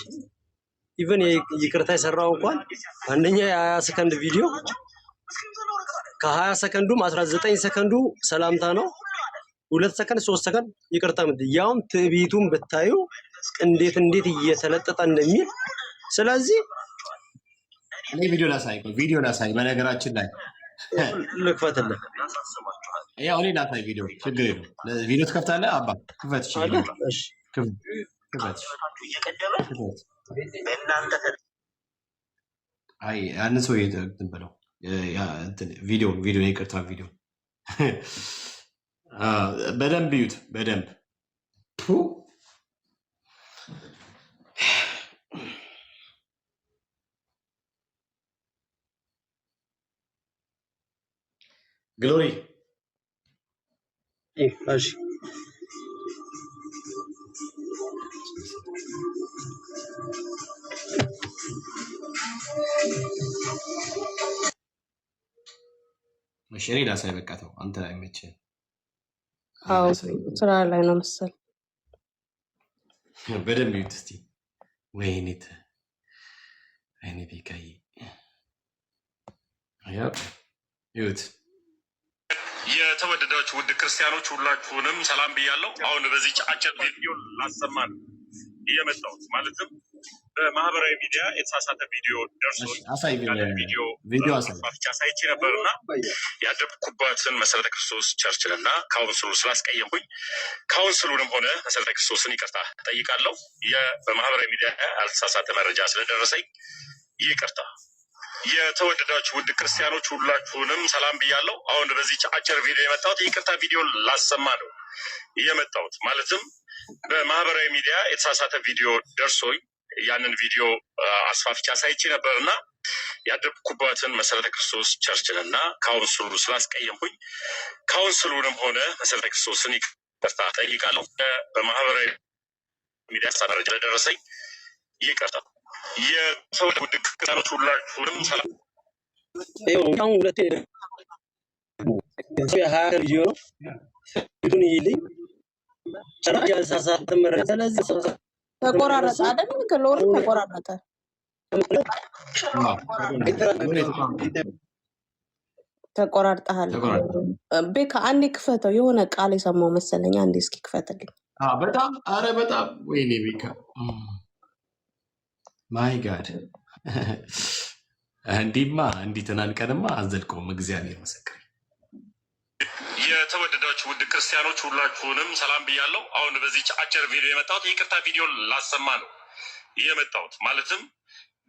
Speaker 7: ኢቨን ይቅርታ የሰራው እንኳን አንደኛ የ20 ሰከንድ ቪዲዮ ከ20 ሰከንዱም 19 ሰከንዱ ሰላምታ ነው። 2 ሰከንድ 3 ሰከንድ ይቅርታ ያውም ትዕቢቱን ብታዩ እንዴት እየተለጠጠ እንደሚል። ስለዚህ
Speaker 5: እኔ ቪዲዮ ላሳይ በነገራችን ላይ
Speaker 7: ልክፈትልህ።
Speaker 5: ያው እኔ ላሳይ ቪዲዮ ችግር የለም። ቪዲዮ ትከፍታለህ አባ? ክፈት። እሺ ክፈት። አይ ያንን ሰው እንትን በለው ቪዲዮ ይቅርታ ቪዲዮ በደንብ ይዩት በደንብ ግሎሪ
Speaker 7: እሺ
Speaker 5: መሽሪ ላሳይ በቃተው አንተ አይመችህ
Speaker 6: አዎ ስራ ላይ ነው መሰል
Speaker 5: በደንብ ይዩት እስቲ ወይኔት አይኔ ቢካይ አያው ይዩት
Speaker 10: የተወደዳችሁ ውድ ክርስቲያኖች ሁላችሁንም ሰላም ብያለሁ። አሁን በዚህ አጭር ቪዲዮ ላሰማን እየመጣሁት ማለትም በማህበራዊ ሚዲያ የተሳሳተ ቪዲዮ ደርሶ ቪዲዮ አሳይቼ ነበርና ያደግኩባትን መሰረተ ክርስቶስ ቸርችንና ካውንስሉ ስላስቀየምኩኝ ካውንስሉንም ሆነ መሰረተ ክርስቶስን ይቅርታ ጠይቃለሁ። በማህበራዊ ሚዲያ ያልተሳሳተ መረጃ ስለደረሰኝ ይቅርታ። የተወደዳችሁ ውድ ክርስቲያኖች ሁላችሁንም ሰላም ብያለሁ። አሁን በዚህ አጭር ቪዲዮ የመጣሁት ይቅርታ ቪዲዮ ላሰማ ነው የመጣሁት ማለትም በማህበራዊ ሚዲያ የተሳሳተ ቪዲዮ ደርሶኝ ያንን ቪዲዮ አስፋፍቻ ሳይቼ ነበርና ያደግኩባትን መሰረተ ክርስቶስ ቸርችንና ካውንስሉ ስላስቀየምኩኝ ካውንስሉንም ሆነ መሰረተ ክርስቶስን ይቅርታ ጠይቃለሁ። በማህበራዊ ሚዲያ ሳደረጃ ለደረሰኝ ይቅርታ። የተወደዳችሁ ውድ ክርስቲያኖች ሁላችሁንም ሰላም
Speaker 7: ይሁን ሁለቴ ቪዲዮ ነው ቪዲዮን ይልኝ ሰራ ያሳሳተ መረጃ ስለዚህ
Speaker 6: ተቆራረጠ አይደል? ግሎሪ ተቆራረጠ። ተቆራርጠሃል። ቤካ አንዴ ክፈተው። የሆነ ቃል የሰማው መሰለኝ። አንዴ እስኪ ክፈትልኝ።
Speaker 5: በጣም አረ በጣም ወይኔ ቤካ ማይ ጋድ እንዲህ ተናንቀንማ አዘልቀውም እግዚአብሔር መሰክሬ።
Speaker 10: የተወደዳችሁ ውድ ክርስቲያኖች ሁላችሁንም ሰላም ብያለሁ። አሁን በዚህ አጭር ቪዲዮ የመጣሁት ይቅርታ ቪዲዮ ላሰማ ነው የመጣሁት ማለትም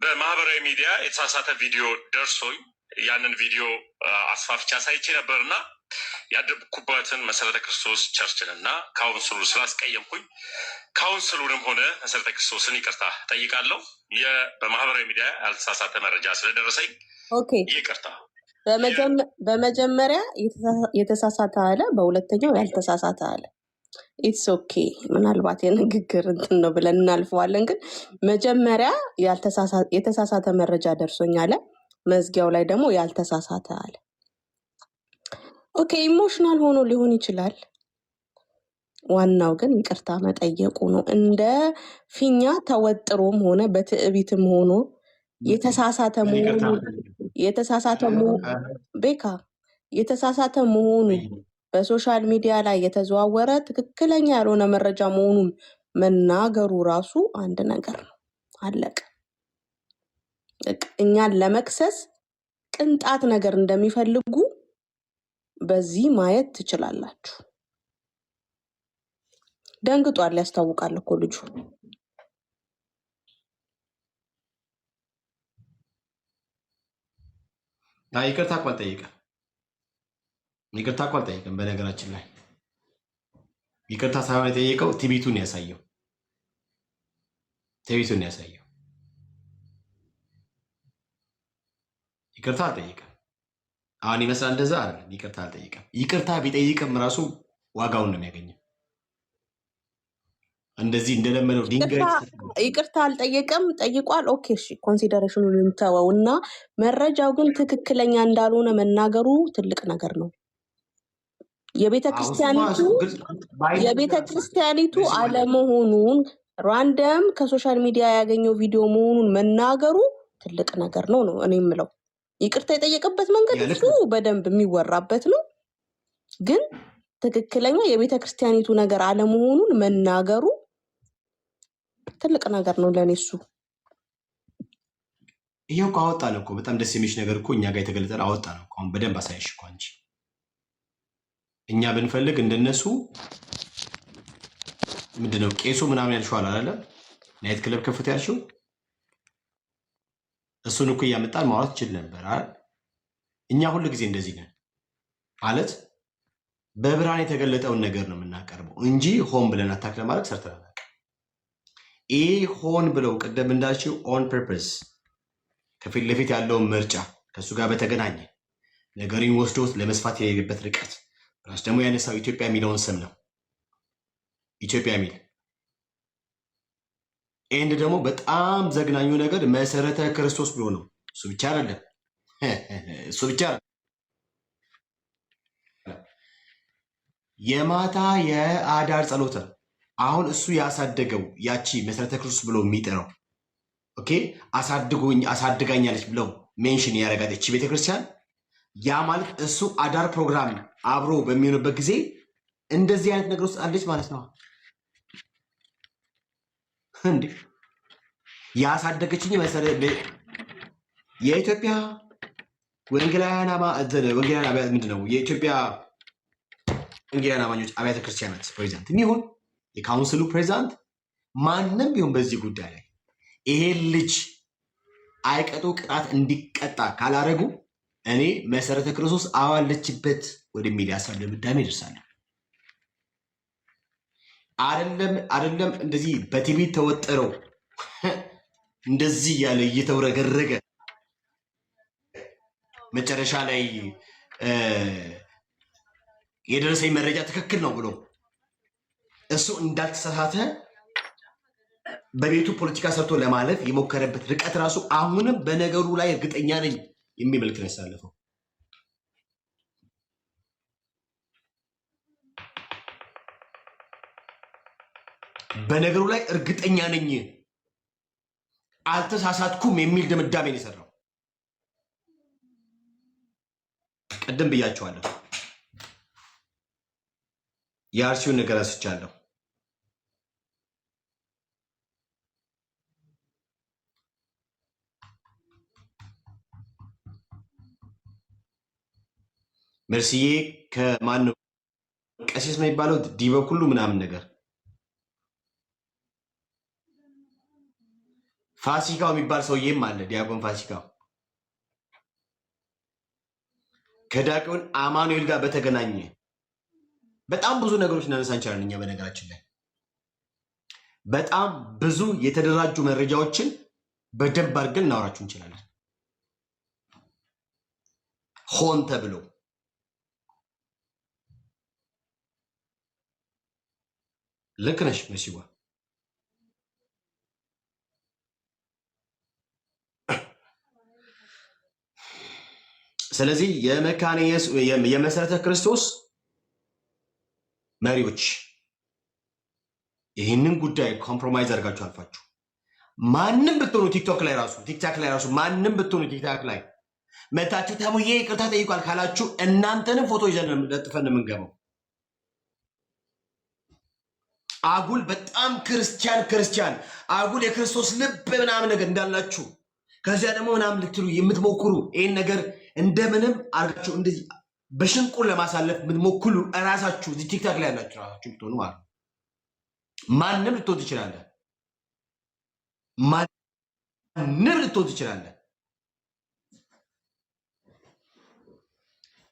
Speaker 10: በማህበራዊ ሚዲያ የተሳሳተ ቪዲዮ ደርሶኝ ያንን ቪዲዮ አስፋፍቻ ሳይቼ ነበርና ያደግኩባትን መሰረተ ክርስቶስ ቸርችንና ካውንስሉ ስላስቀየምኩኝ ካውንስሉንም ሆነ መሰረተ ክርስቶስን ይቅርታ ጠይቃለሁ። በማህበራዊ ሚዲያ ያልተሳሳተ መረጃ ስለደረሰኝ ይቅርታ።
Speaker 6: በመጀመሪያ የተሳሳተ አለ፣ በሁለተኛው ያልተሳሳተ አለ። ኢትስ ኦኬ። ምናልባት የንግግር እንትን ነው ብለን እናልፈዋለን። ግን መጀመሪያ የተሳሳተ መረጃ ደርሶኝ አለ፣ መዝጊያው ላይ ደግሞ ያልተሳሳተ አለ። ኦኬ ኢሞሽናል ሆኖ ሊሆን ይችላል። ዋናው ግን ይቅርታ መጠየቁ ነው። እንደ ፊኛ ተወጥሮም ሆነ በትዕቢትም ሆኖ የተሳሳተ መሆኑ በሶሻል ሚዲያ ላይ የተዘዋወረ ትክክለኛ ያልሆነ መረጃ መሆኑን መናገሩ ራሱ አንድ ነገር ነው። አለቀ። እኛን ለመክሰስ ቅንጣት ነገር እንደሚፈልጉ በዚህ ማየት ትችላላችሁ። ደንግጧል፣ ያስታውቃል እኮ ልጁ።
Speaker 5: ይቅርታ እኮ አልጠየቀም። በነገራችን ላይ ይቅርታ ሳይሆን የጠየቀው ትዕቢቱን ያሳየው ይቅርታ አልጠየቀም። አሁን ይመስላል እንደዛ አይደለም። ይቅርታ አልጠየቀም። ይቅርታ ቢጠይቅም ራሱ ዋጋውን ነው የሚያገኘው። እንደዚህ እንደለመደው ድንጋይ
Speaker 6: ይቅርታ አልጠየቀም፣ ጠይቋል። ኦኬ እሺ፣ ኮንሲደሬሽኑን እንተወው እና መረጃው ግን ትክክለኛ እንዳልሆነ መናገሩ ትልቅ ነገር ነው። የቤተክርስቲያኒቱ አለመሆኑን ራንደም ከሶሻል ሚዲያ ያገኘው ቪዲዮ መሆኑን መናገሩ ትልቅ ነገር ነው ነው እኔ የምለው። ይቅርታ የጠየቀበት መንገድ እሱ በደንብ የሚወራበት ነው። ግን ትክክለኛ የቤተክርስቲያኒቱ ነገር አለመሆኑን መናገሩ ትልቅ ነገር ነው ለኔ። እሱ
Speaker 5: ይሄው ካወጣን እኮ በጣም ደስ የሚል ነገር እኮ እኛ ጋር የተገለጠ አወጣን እኮ። አሁን በደንብ አሳይሽ እኮ አንቺ። እኛ ብንፈልግ እንደነሱ ምንድነው ቄሱ ምናምን ያልሽዋል አይደለም? ናይት ክለብ ከፍት ያልሽው እሱን እኮ እያመጣን ማውራት ይችል ነበር አይደል? እኛ ሁሉ ጊዜ እንደዚህ ነን ማለት በብርሃን የተገለጠውን ነገር ነው የምናቀርበው እንጂ ሆን ብለን አታክ ለማድረግ ሰርተናል። ይህ ሆን ብለው ቅድም እንዳልሽው ኦን ፐርፐስ ከፊት ለፊት ያለውን ምርጫ ከእሱ ጋር በተገናኘ ነገሩን ወስዶ ለመስፋት የሄደበት ርቀት ራስ ደግሞ ያነሳው ኢትዮጵያ የሚለውን ስም ነው። ኢትዮጵያ የሚል ኤንድ ደግሞ በጣም ዘግናኙ ነገር መሰረተ ክርስቶስ ብሎ ነው። እሱ ብቻ አይደለም። እሱ ብቻ የማታ የአዳር ጸሎት አሁን እሱ ያሳደገው ያቺ መሰረተ ክርስቶስ ብሎ የሚጠራው ኦኬ አሳድጋኛለች ብለው ሜንሽን ያደረጋት እቺ ቤተክርስቲያን ያ ማለት እሱ አዳር ፕሮግራም አብሮ በሚሆንበት ጊዜ እንደዚህ አይነት ነገር ውስጥ አለች ማለት ነው። እንዴ ያሳደገችኝ መሰረት የኢትዮጵያ ወንጌላውያን ምንድነው የኢትዮጵያ ወንጌላውያን አማኞች አብያተ ክርስቲያናት ፕሬዚዳንት የሚሆን የካውንስሉ ፕሬዚዳንት ማንም ቢሆን በዚህ ጉዳይ ላይ ይሄ ልጅ አይቀጡ ቅጣት እንዲቀጣ ካላረጉ እኔ መሰረተ ክርስቶስ አዋለችበት ወደሚል ያሳብ ድምዳሜ ደርሳለሁ። አይደለም እንደዚህ በቲቪ ተወጠረው እንደዚህ ያለ እየተወረገረገ መጨረሻ ላይ የደረሰኝ መረጃ ትክክል ነው ብሎ እሱ እንዳልተሳሳተ በቤቱ ፖለቲካ ሰርቶ ለማለፍ የሞከረበት ርቀት ራሱ አሁንም በነገሩ ላይ እርግጠኛ ነኝ የሚመልክ ነው ያሳለፈው። በነገሩ ላይ እርግጠኛ ነኝ አልተሳሳትኩም የሚል ድምዳሜ ነው የሰራው። ቀደም ብያቸዋለሁ። የአርሲውን ነገር አስቻለሁ። መርሲዬ ከማን ነው ቀሲስ ነው የሚባለው ዲበኩሉ ምናምን ነገር ፋሲካው የሚባል ሰውዬም አለ። ዲያቆን ፋሲካው ከዲያቆን አማኑኤል ጋር በተገናኘ በጣም ብዙ ነገሮች እናነሳ እንችላለን። እኛ በነገራችን ላይ በጣም ብዙ የተደራጁ መረጃዎችን በደንብ አድርገን እናወራችሁ እንችላለን። ሆን ተብሎ ልክ ነሽ መሲዋ። ስለዚህ የመሰረተ ክርስቶስ መሪዎች ይህንን ጉዳይ ኮምፕሮማይዝ አድርጋችሁ አልፋችሁ ማንም ብትሆኑ ቲክታክ ላይ ራሱ ማንም ብትሆኑ ቲክታክ ላይ መታችሁ ተሙዬ ይቅርታ ጠይቋል ካላችሁ እናንተንም ፎቶ ይዘን ለጥፈን የምንገባው አጉል በጣም ክርስቲያን አጉል የክርስቶስ ልብ ምናምን ነገር እንዳላችሁ ከዚያ ደግሞ ምናምን ልትሉ የምትሞክሩ ይህን ነገር እንደምንም አርጋችሁ እንደዚህ በሽንቁር ለማሳለፍ የምትሞክሩ እራሳችሁ እዚህ ቲክታክ ላይ ያላችሁ ራሳችሁ ብትሆኑ ማለት ማንም ልትሆን ትችላለህ። ማንም ልትሆን ትችላለህ።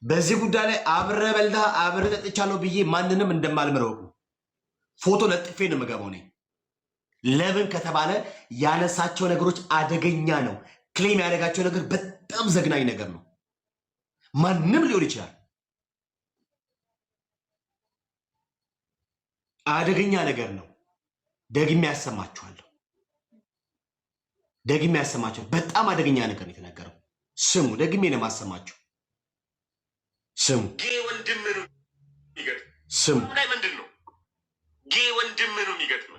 Speaker 5: በዚህ ጉዳይ ላይ አብረ በልታ አብረ ጠጥቻለሁ ብዬ ማንንም እንደማልምረው ፎቶ ለጥፌ ነው የምገባው እኔ። ለምን ከተባለ ያነሳቸው ነገሮች አደገኛ ነው። ክሌም ያደረጋቸው ነገር በጣም ዘግናኝ ነገር ነው። ማንም ሊሆን ይችላል። አደገኛ ነገር ነው። ደግሜ ያሰማችኋለሁ። በጣም አደገኛ ነገር ነው የተናገረው። ስሙ፣ ደግሜ ነው የማሰማችሁ። ስሙ።
Speaker 10: ወንድም ነው ይገርም።
Speaker 5: ስሙ
Speaker 10: ላይ ምንድነው ወንድም ነው የሚገጥም።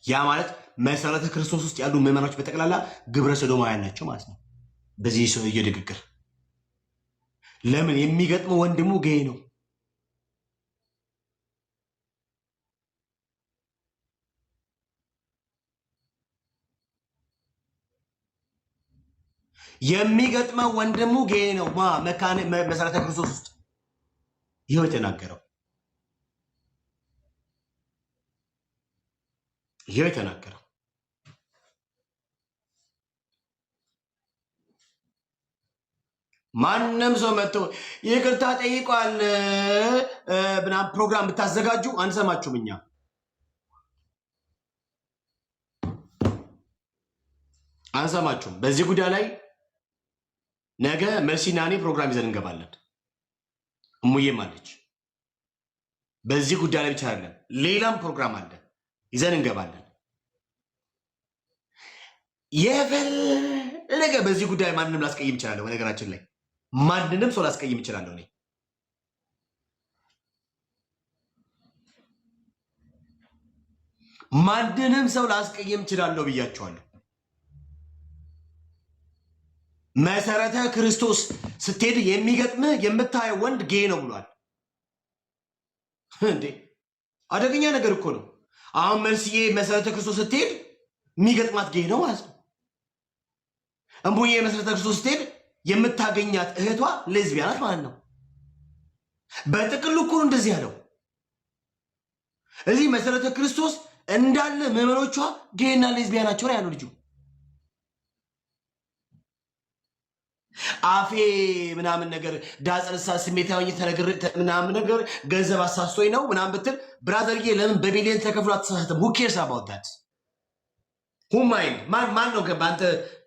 Speaker 5: ያ ማለት መሰረተ ክርስቶስ ውስጥ ያሉ ምዕመናኖች በጠቅላላ ግብረ ሰዶማውያን ናቸው ማለት ነው። በዚህ ሰውዬ ንግግር ለምን የሚገጥመው ወንድሙ ጌይ ነው። የሚገጥመው ወንድሙ ጌይ ነው። መሰረተ ክርስቶስ ውስጥ ይኸው የተናገረው ማንም ሰው መጥቶ ይቅርታ ጠይቋል ምናምን ፕሮግራም ብታዘጋጁ አንሰማችሁም። እኛ አንሰማችሁም። በዚህ ጉዳይ ላይ ነገ መርሲና እኔ ፕሮግራም ይዘን እንገባለን። እሙዬም አለች። በዚህ ጉዳይ ላይ ብቻ አይደለም ሌላም ፕሮግራም አለ፣ ይዘን እንገባለን። የፈለገ በዚህ ጉዳይ ማንንም ላስቀይም እችላለሁ። በነገራችን ላይ ማንንም ሰው ላስቀይም እችላለሁ። እኔ ማንንም ሰው ላስቀይም እችላለሁ ብያቸዋለሁ። መሰረተ ክርስቶስ ስትሄድ የሚገጥምህ የምታየው ወንድ ጌ ነው ብሏል። እንዴ አደገኛ ነገር እኮ ነው። አሁን መልስዬ መሰረተ ክርስቶስ ስትሄድ የሚገጥማት ጌ ነው ማለት ነው። እምቡዬ መሰረተ ክርስቶስ ስትሄድ የምታገኛት እህቷ ሌዝቢያን ናት ማለት ነው። በጥቅሉ እኮ እንደዚህ ያለው እዚህ መሰረተ ክርስቶስ እንዳለ ምዕመኖቿ ጌና ሌዝቢያን ናቸው ያለው ልጁ። አፌ ምናምን ነገር ዳጸርሳ ስሜታዊ ተነግር ምናምን ነገር ገንዘብ አሳስቶኝ ነው ምናምን ብትል ብራዘርዬ ለምን በሚሊዮን ተከፍሎ አትሳሳተም? who cares about that? who mind ማን ነው ከአንተ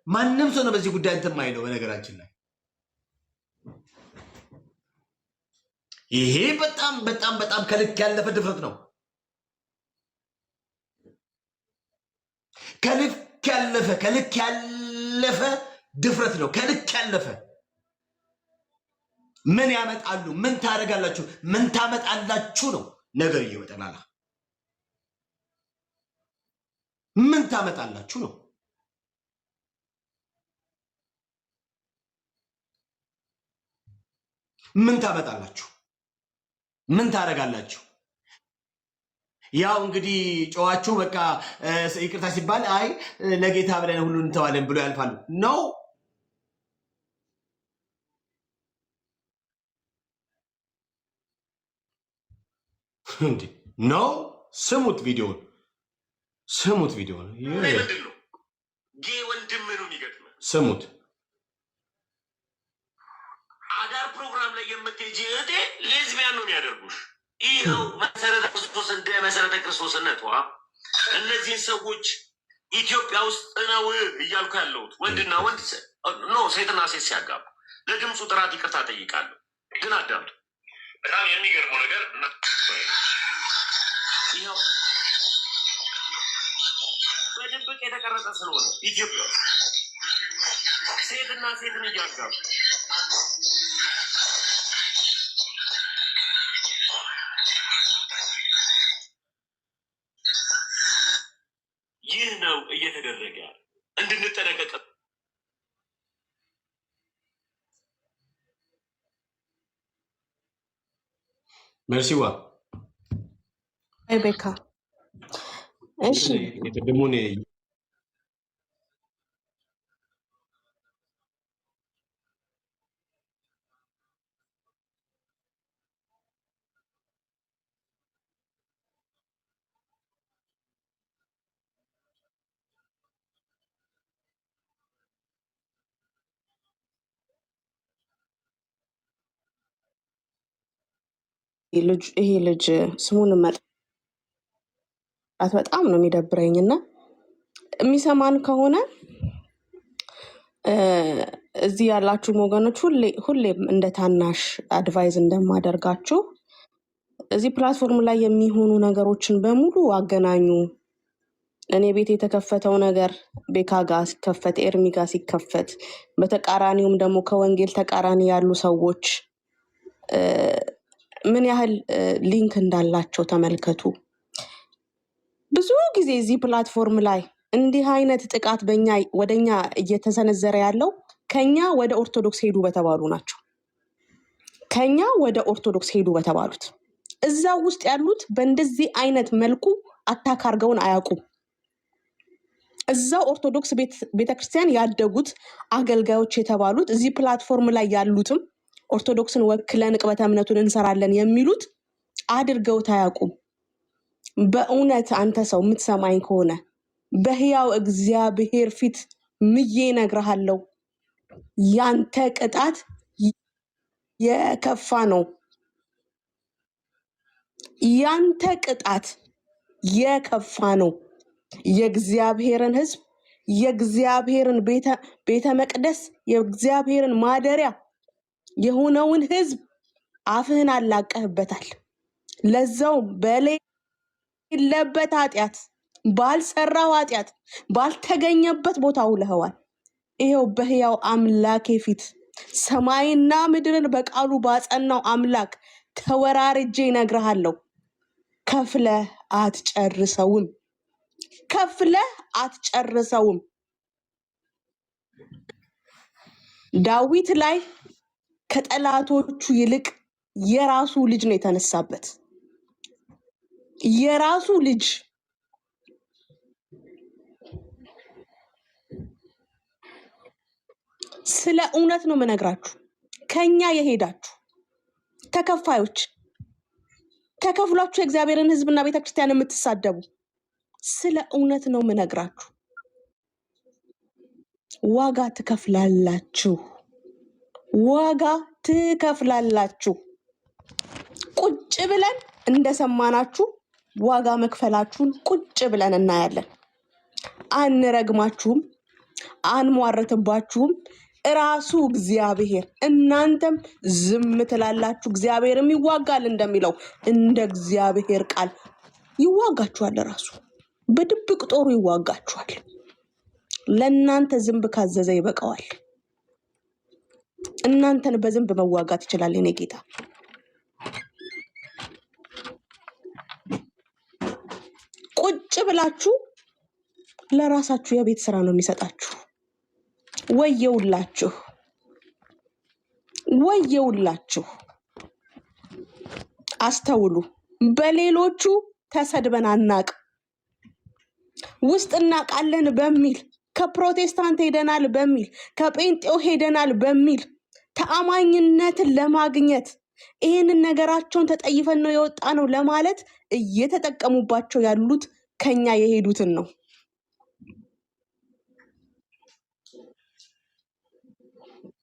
Speaker 5: ማንንም ሰው ነው በዚህ ጉዳይ እንትን ማይለው። በነገራችን ላይ ይሄ በጣም በጣም በጣም ከልክ ያለፈ ድፍረት ነው። ከልክ ያለፈ ድፍረት ነው። ከልክ ያለፈ ምን ያመጣሉ? ምን ታደርጋላችሁ? ምን ታመጣላችሁ ነው ነገር ይወጣላላ። ምን ታመጣላችሁ ነው። ምን ታመጣላችሁ? ምን ታደርጋላችሁ? ያው እንግዲህ ጨዋችሁ በቃ ይቅርታ ሲባል አይ ለጌታ ብለን ሁሉ እንተዋለን ብሎ ያልፋሉ ነው። እንዴ ነው። ስሙት ቪዲዮውን
Speaker 3: ምንድነው ጌ ወንድም ነው የሚገጥም
Speaker 5: ስሙት።
Speaker 3: አዳር ፕሮግራም ላይ የምትሄጂ እህቴ ሌዝቢያን ነው የሚያደርጉሽ። ይኸው መሰረተ ክርስቶስ እንደ መሰረተ ክርስቶስነቷ እነዚህን ሰዎች ኢትዮጵያ ውስጥ ነው እያልኩ ያለሁት። ወንድና ወንድ ሴትና ሴት ሲያጋቡ ለድምፁ ጥራት ይቅርታ ጠይቃለሁ። ግን አዳምጡ። በጣም የሚገርመው ነገር ይኸው በድብቅ የተቀረጸ ስለሆነ ኢትዮጵያ ሴትና ሴትን እያጋቡ ይህ ነው እየተደረገ እንድንጠነቀቅ።
Speaker 5: መርሲዋ
Speaker 6: ቤካ እሺ
Speaker 5: የቅድሙን
Speaker 6: ይሄ ልጅ ስሙን መጥራት በጣም ነው የሚደብረኝና የሚሰማን ከሆነ እዚህ ያላችሁ ወገኖች ሁሌም እንደ ታናሽ አድቫይዝ እንደማደርጋችሁ እዚህ ፕላትፎርም ላይ የሚሆኑ ነገሮችን በሙሉ አገናኙ። እኔ ቤት የተከፈተው ነገር ቤካ ጋር ሲከፈት፣ ኤርሚ ጋር ሲከፈት፣ በተቃራኒውም ደግሞ ከወንጌል ተቃራኒ ያሉ ሰዎች ምን ያህል ሊንክ እንዳላቸው ተመልከቱ። ብዙ ጊዜ እዚህ ፕላትፎርም ላይ እንዲህ አይነት ጥቃት ወደኛ እየተሰነዘረ ያለው ከኛ ወደ ኦርቶዶክስ ሄዱ በተባሉ ናቸው። ከኛ ወደ ኦርቶዶክስ ሄዱ በተባሉት እዛ ውስጥ ያሉት በእንደዚህ አይነት መልኩ አታክ አድርገውን አያውቁም። እዛው ኦርቶዶክስ ቤተክርስቲያን ያደጉት አገልጋዮች የተባሉት እዚህ ፕላትፎርም ላይ ያሉትም ኦርቶዶክስን ወክለን ቅበተ እምነቱን እንሰራለን የሚሉት አድርገውት አያውቁም። በእውነት አንተ ሰው የምትሰማኝ ከሆነ በሕያው እግዚአብሔር ፊት ምዬ እነግርሃለሁ፣ ያንተ ቅጣት የከፋ ነው። ያንተ ቅጣት የከፋ ነው። የእግዚአብሔርን ሕዝብ የእግዚአብሔርን ቤተ መቅደስ የእግዚአብሔርን ማደሪያ የሆነውን ሕዝብ አፍህን አላቀህበታል። ለዛውም በሌለበት ኃጢአት፣ ባልሰራው ኃጢአት፣ ባልተገኘበት ቦታ ውለኸዋል። ይሄው በሕያው አምላኬ ፊት ሰማይና ምድርን በቃሉ ባጸናው አምላክ ተወራርጄ እነግርሃለሁ፣ ከፍለህ አትጨርሰውም። ከፍለህ አትጨርሰውም። ዳዊት ላይ ከጠላቶቹ ይልቅ የራሱ ልጅ ነው የተነሳበት። የራሱ ልጅ ስለ እውነት ነው የምነግራችሁ። ከኛ የሄዳችሁ ተከፋዮች፣ ተከፍሏችሁ የእግዚአብሔርን ሕዝብና ቤተክርስቲያን የምትሳደቡ ስለ እውነት ነው የምነግራችሁ። ዋጋ ትከፍላላችሁ። ዋጋ ትከፍላላችሁ። ቁጭ ብለን እንደሰማናችሁ ዋጋ መክፈላችሁን ቁጭ ብለን እናያለን። አንረግማችሁም፣ አንሟርትባችሁም። ራሱ እግዚአብሔር እናንተም ዝም ትላላችሁ። እግዚአብሔርም ይዋጋል እንደሚለው እንደ እግዚአብሔር ቃል ይዋጋችኋል። ራሱ በድብቅ ጦሩ ይዋጋችኋል። ለእናንተ ዝንብ ካዘዘ ይበቃዋል። እናንተን በዝንብ መዋጋት ይችላል የኔ ጌታ። ቁጭ ብላችሁ ለራሳችሁ የቤት ስራ ነው የሚሰጣችሁ። ወየውላችሁ፣ ወየውላችሁ። አስተውሉ። በሌሎቹ ተሰድበን አናቅ። ውስጥ እናቃለን በሚል ከፕሮቴስታንት ሄደናል በሚል ከጴንጤው ሄደናል በሚል ተአማኝነትን ለማግኘት ይህንን ነገራቸውን ተጠይፈን ነው የወጣ ነው ለማለት እየተጠቀሙባቸው ያሉት ከኛ የሄዱትን ነው።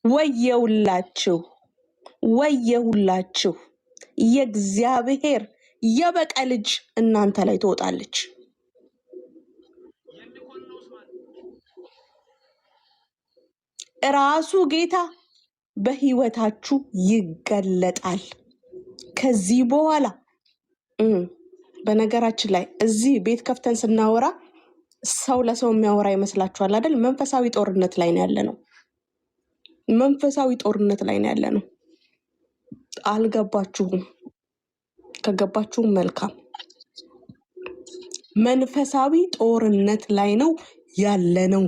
Speaker 6: ወየውላችሁ፣ ወየውላችሁ። የእግዚአብሔር የበቀል እጅ እናንተ ላይ ትወጣለች። ራሱ ጌታ በህይወታችሁ ይገለጣል ከዚህ በኋላ። በነገራችን ላይ እዚህ ቤት ከፍተን ስናወራ ሰው ለሰው የሚያወራ ይመስላችኋል አይደል? መንፈሳዊ ጦርነት ላይ ነው ያለነው። መንፈሳዊ ጦርነት ላይ ነው ያለነው። አልገባችሁም? ከገባችሁም መልካም። መንፈሳዊ ጦርነት ላይ ነው ያለነው።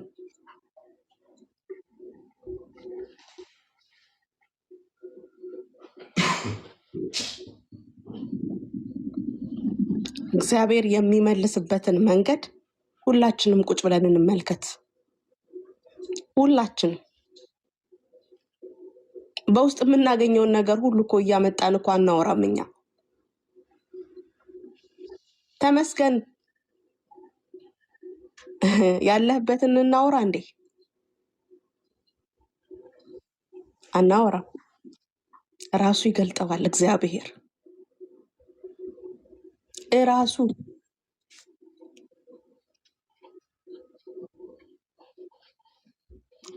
Speaker 6: እግዚአብሔር የሚመልስበትን መንገድ ሁላችንም ቁጭ ብለን እንመልከት። ሁላችንም በውስጥ የምናገኘውን ነገር ሁሉ እኮ እያመጣን እኮ አናወራም። እኛ ተመስገን ያለህበትን እናወራ እንዴ? አናወራም። ራሱ ይገልጠዋል እግዚአብሔር ራሱ።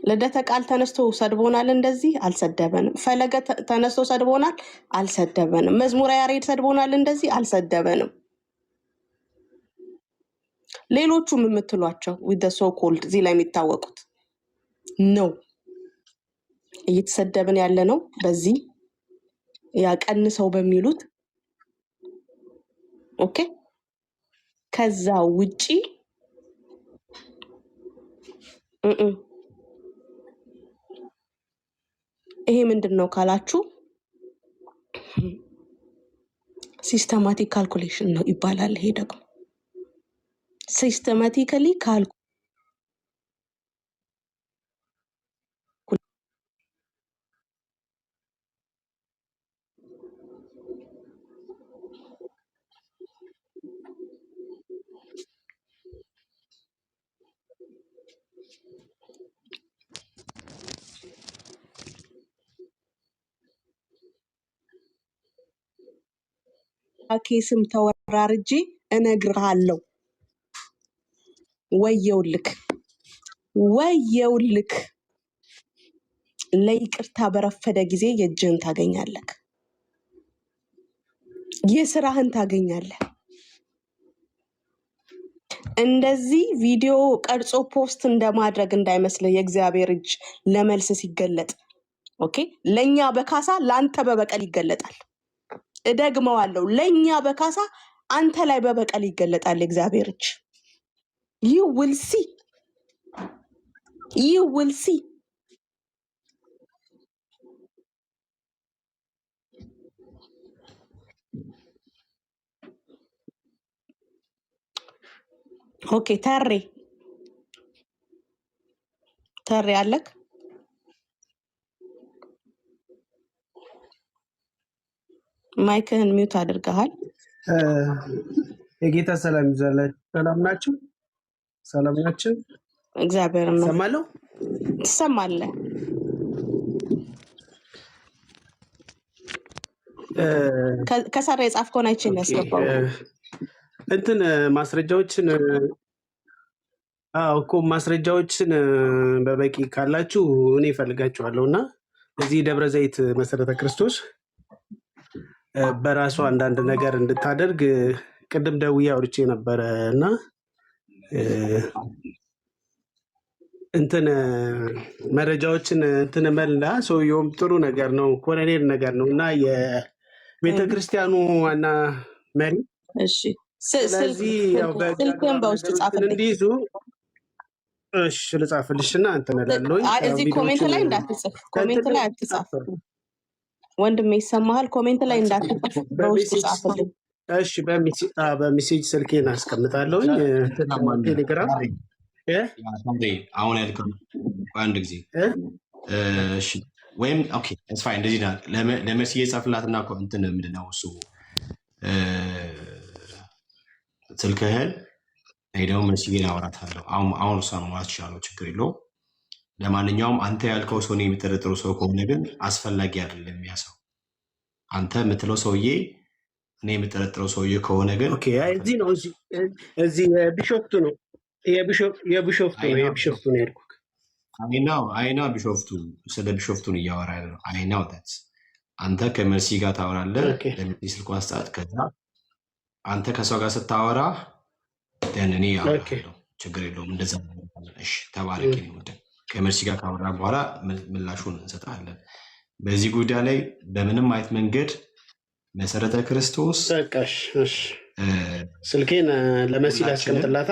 Speaker 6: ልደተ ቃል ተነስቶ ሰድቦናል፣ እንደዚህ አልሰደበንም። ፈለገ ተነስቶ ሰድቦናል፣ አልሰደበንም። መዝሙረ ያሬድ ሰድቦናል፣ እንደዚህ አልሰደበንም። ሌሎቹም የምትሏቸው with the so called እዚህ ላይ የሚታወቁት ነው እየተሰደብን ያለ ነው። በዚህ ያቀንሰው በሚሉት ኦኬ። ከዛ ውጪ ይሄ ምንድነው ካላችሁ ሲስተማቲክ ካልኩሌሽን ነው ይባላል። ይሄ ደግሞ ሲስተማቲካሊ ኬስም ተወራርጄ እነግርሃለሁ። ወየውልክ ወየውልክ ለይቅርታ በረፈደ ጊዜ የእጅህን ታገኛለህ፣ የስራህን ታገኛለህ። እንደዚህ ቪዲዮ ቀርጾ ፖስት እንደማድረግ እንዳይመስል የእግዚአብሔር እጅ ለመልስ ሲገለጥ ኦኬ። ለኛ በካሳ ላንተ በበቀል ይገለጣል። እደግመዋለሁ፣ ለኛ በካሳ አንተ ላይ በበቀል ይገለጣል የእግዚአብሔር እጅ። you will see you will see ኦኬ። ተሬ አለክ ማይክህን ሚውት አድርገሃል።
Speaker 11: የጌታ ሰላም ይዛላችሁ። ሰላም ናችሁ? ሰላም ናችሁ?
Speaker 6: እግዚአብሔር ይመስገን።
Speaker 11: ሰማለሁ።
Speaker 6: ትሰማለህ? ከሰራ የጻፍከውን አይቼ ነው ያስገባው።
Speaker 11: እንትን ማስረጃዎችን እኮ ማስረጃዎችን በበቂ ካላችሁ እኔ እፈልጋችኋለሁ እና እዚህ ደብረ ዘይት መሰረተ ክርስቶስ በራሱ አንዳንድ ነገር እንድታደርግ ቅድም ደውዬ አውርቼ ነበረ እና እንትን መረጃዎችን እንትን መላ ሰውየውም ጥሩ ነገር ነው፣ ኮሎኔል ነገር ነው እና የቤተክርስቲያኑ ዋና መሪ።
Speaker 6: እሺ
Speaker 11: ስለዚህ ያው
Speaker 6: ስልክህን በውስጥ ጻፍልኝ
Speaker 11: እንዲይዙ እሺ ልጻፍልሽና እንትን እላለሁኝ።
Speaker 6: እዚህ ኮሜንት ላይ እንዳትጽፍ፣ ኮሜንት ላይ አትጻፍ ወንድሜ፣ ይሰማሃል? ኮሜንት ላይ እንዳትጽፍ በውስጥ ጻፍልኝ።
Speaker 11: እሺ በሜሴጅ ስልኬን አስቀምጣለሁኝ ቴሌግራም።
Speaker 5: አሁን ያልከው አንድ ጊዜ እሺ፣ ወይም ኦኬ እስፋ እንደዚህ ለመሲ የጻፍላትና እንትን ምንድነው እሱ ስልክህን ሄደው መስጊድ አወራታለሁ። አሁን እሷ ነው ማለት ይችላል፣ ችግር የለውም። ለማንኛውም አንተ ያልከው ሰው ነው የሚጠረጥረው ሰው ከሆነ ግን አስፈላጊ አይደለም። ያ ሰው አንተ የምትለው ሰውዬ እኔ የምጠረጥረው ሰውዬ ከሆነ ግን
Speaker 11: ኦኬ። እዚህ ነው እዚህ ቢሾፍቱ ነው የቢሾፍቱ ነው ያልኩህ።
Speaker 5: አይናው ቢሾፍቱ ስለ ቢሾፍቱን እያወራ ያለው አይናው ታት አንተ ከመሲ ጋር ታወራለህ። ለምን ስልኳን ስጣት። ከዛ አንተ ከሷ ጋር ስታወራ እኔ ያወራለሁ፣ ችግር የለውም። እንደዛ ነው። እሺ ተባረክ ነው ወደ ከመርሲ ጋር ካወራ በኋላ ምላሹን እንሰጣለን። በዚህ ጉዳይ ላይ በምንም አይነት መንገድ መሰረተ ክርስቶስ
Speaker 11: ተቀሽ እሺ ስልኬን ለመሲ ላስቀምጥላታ።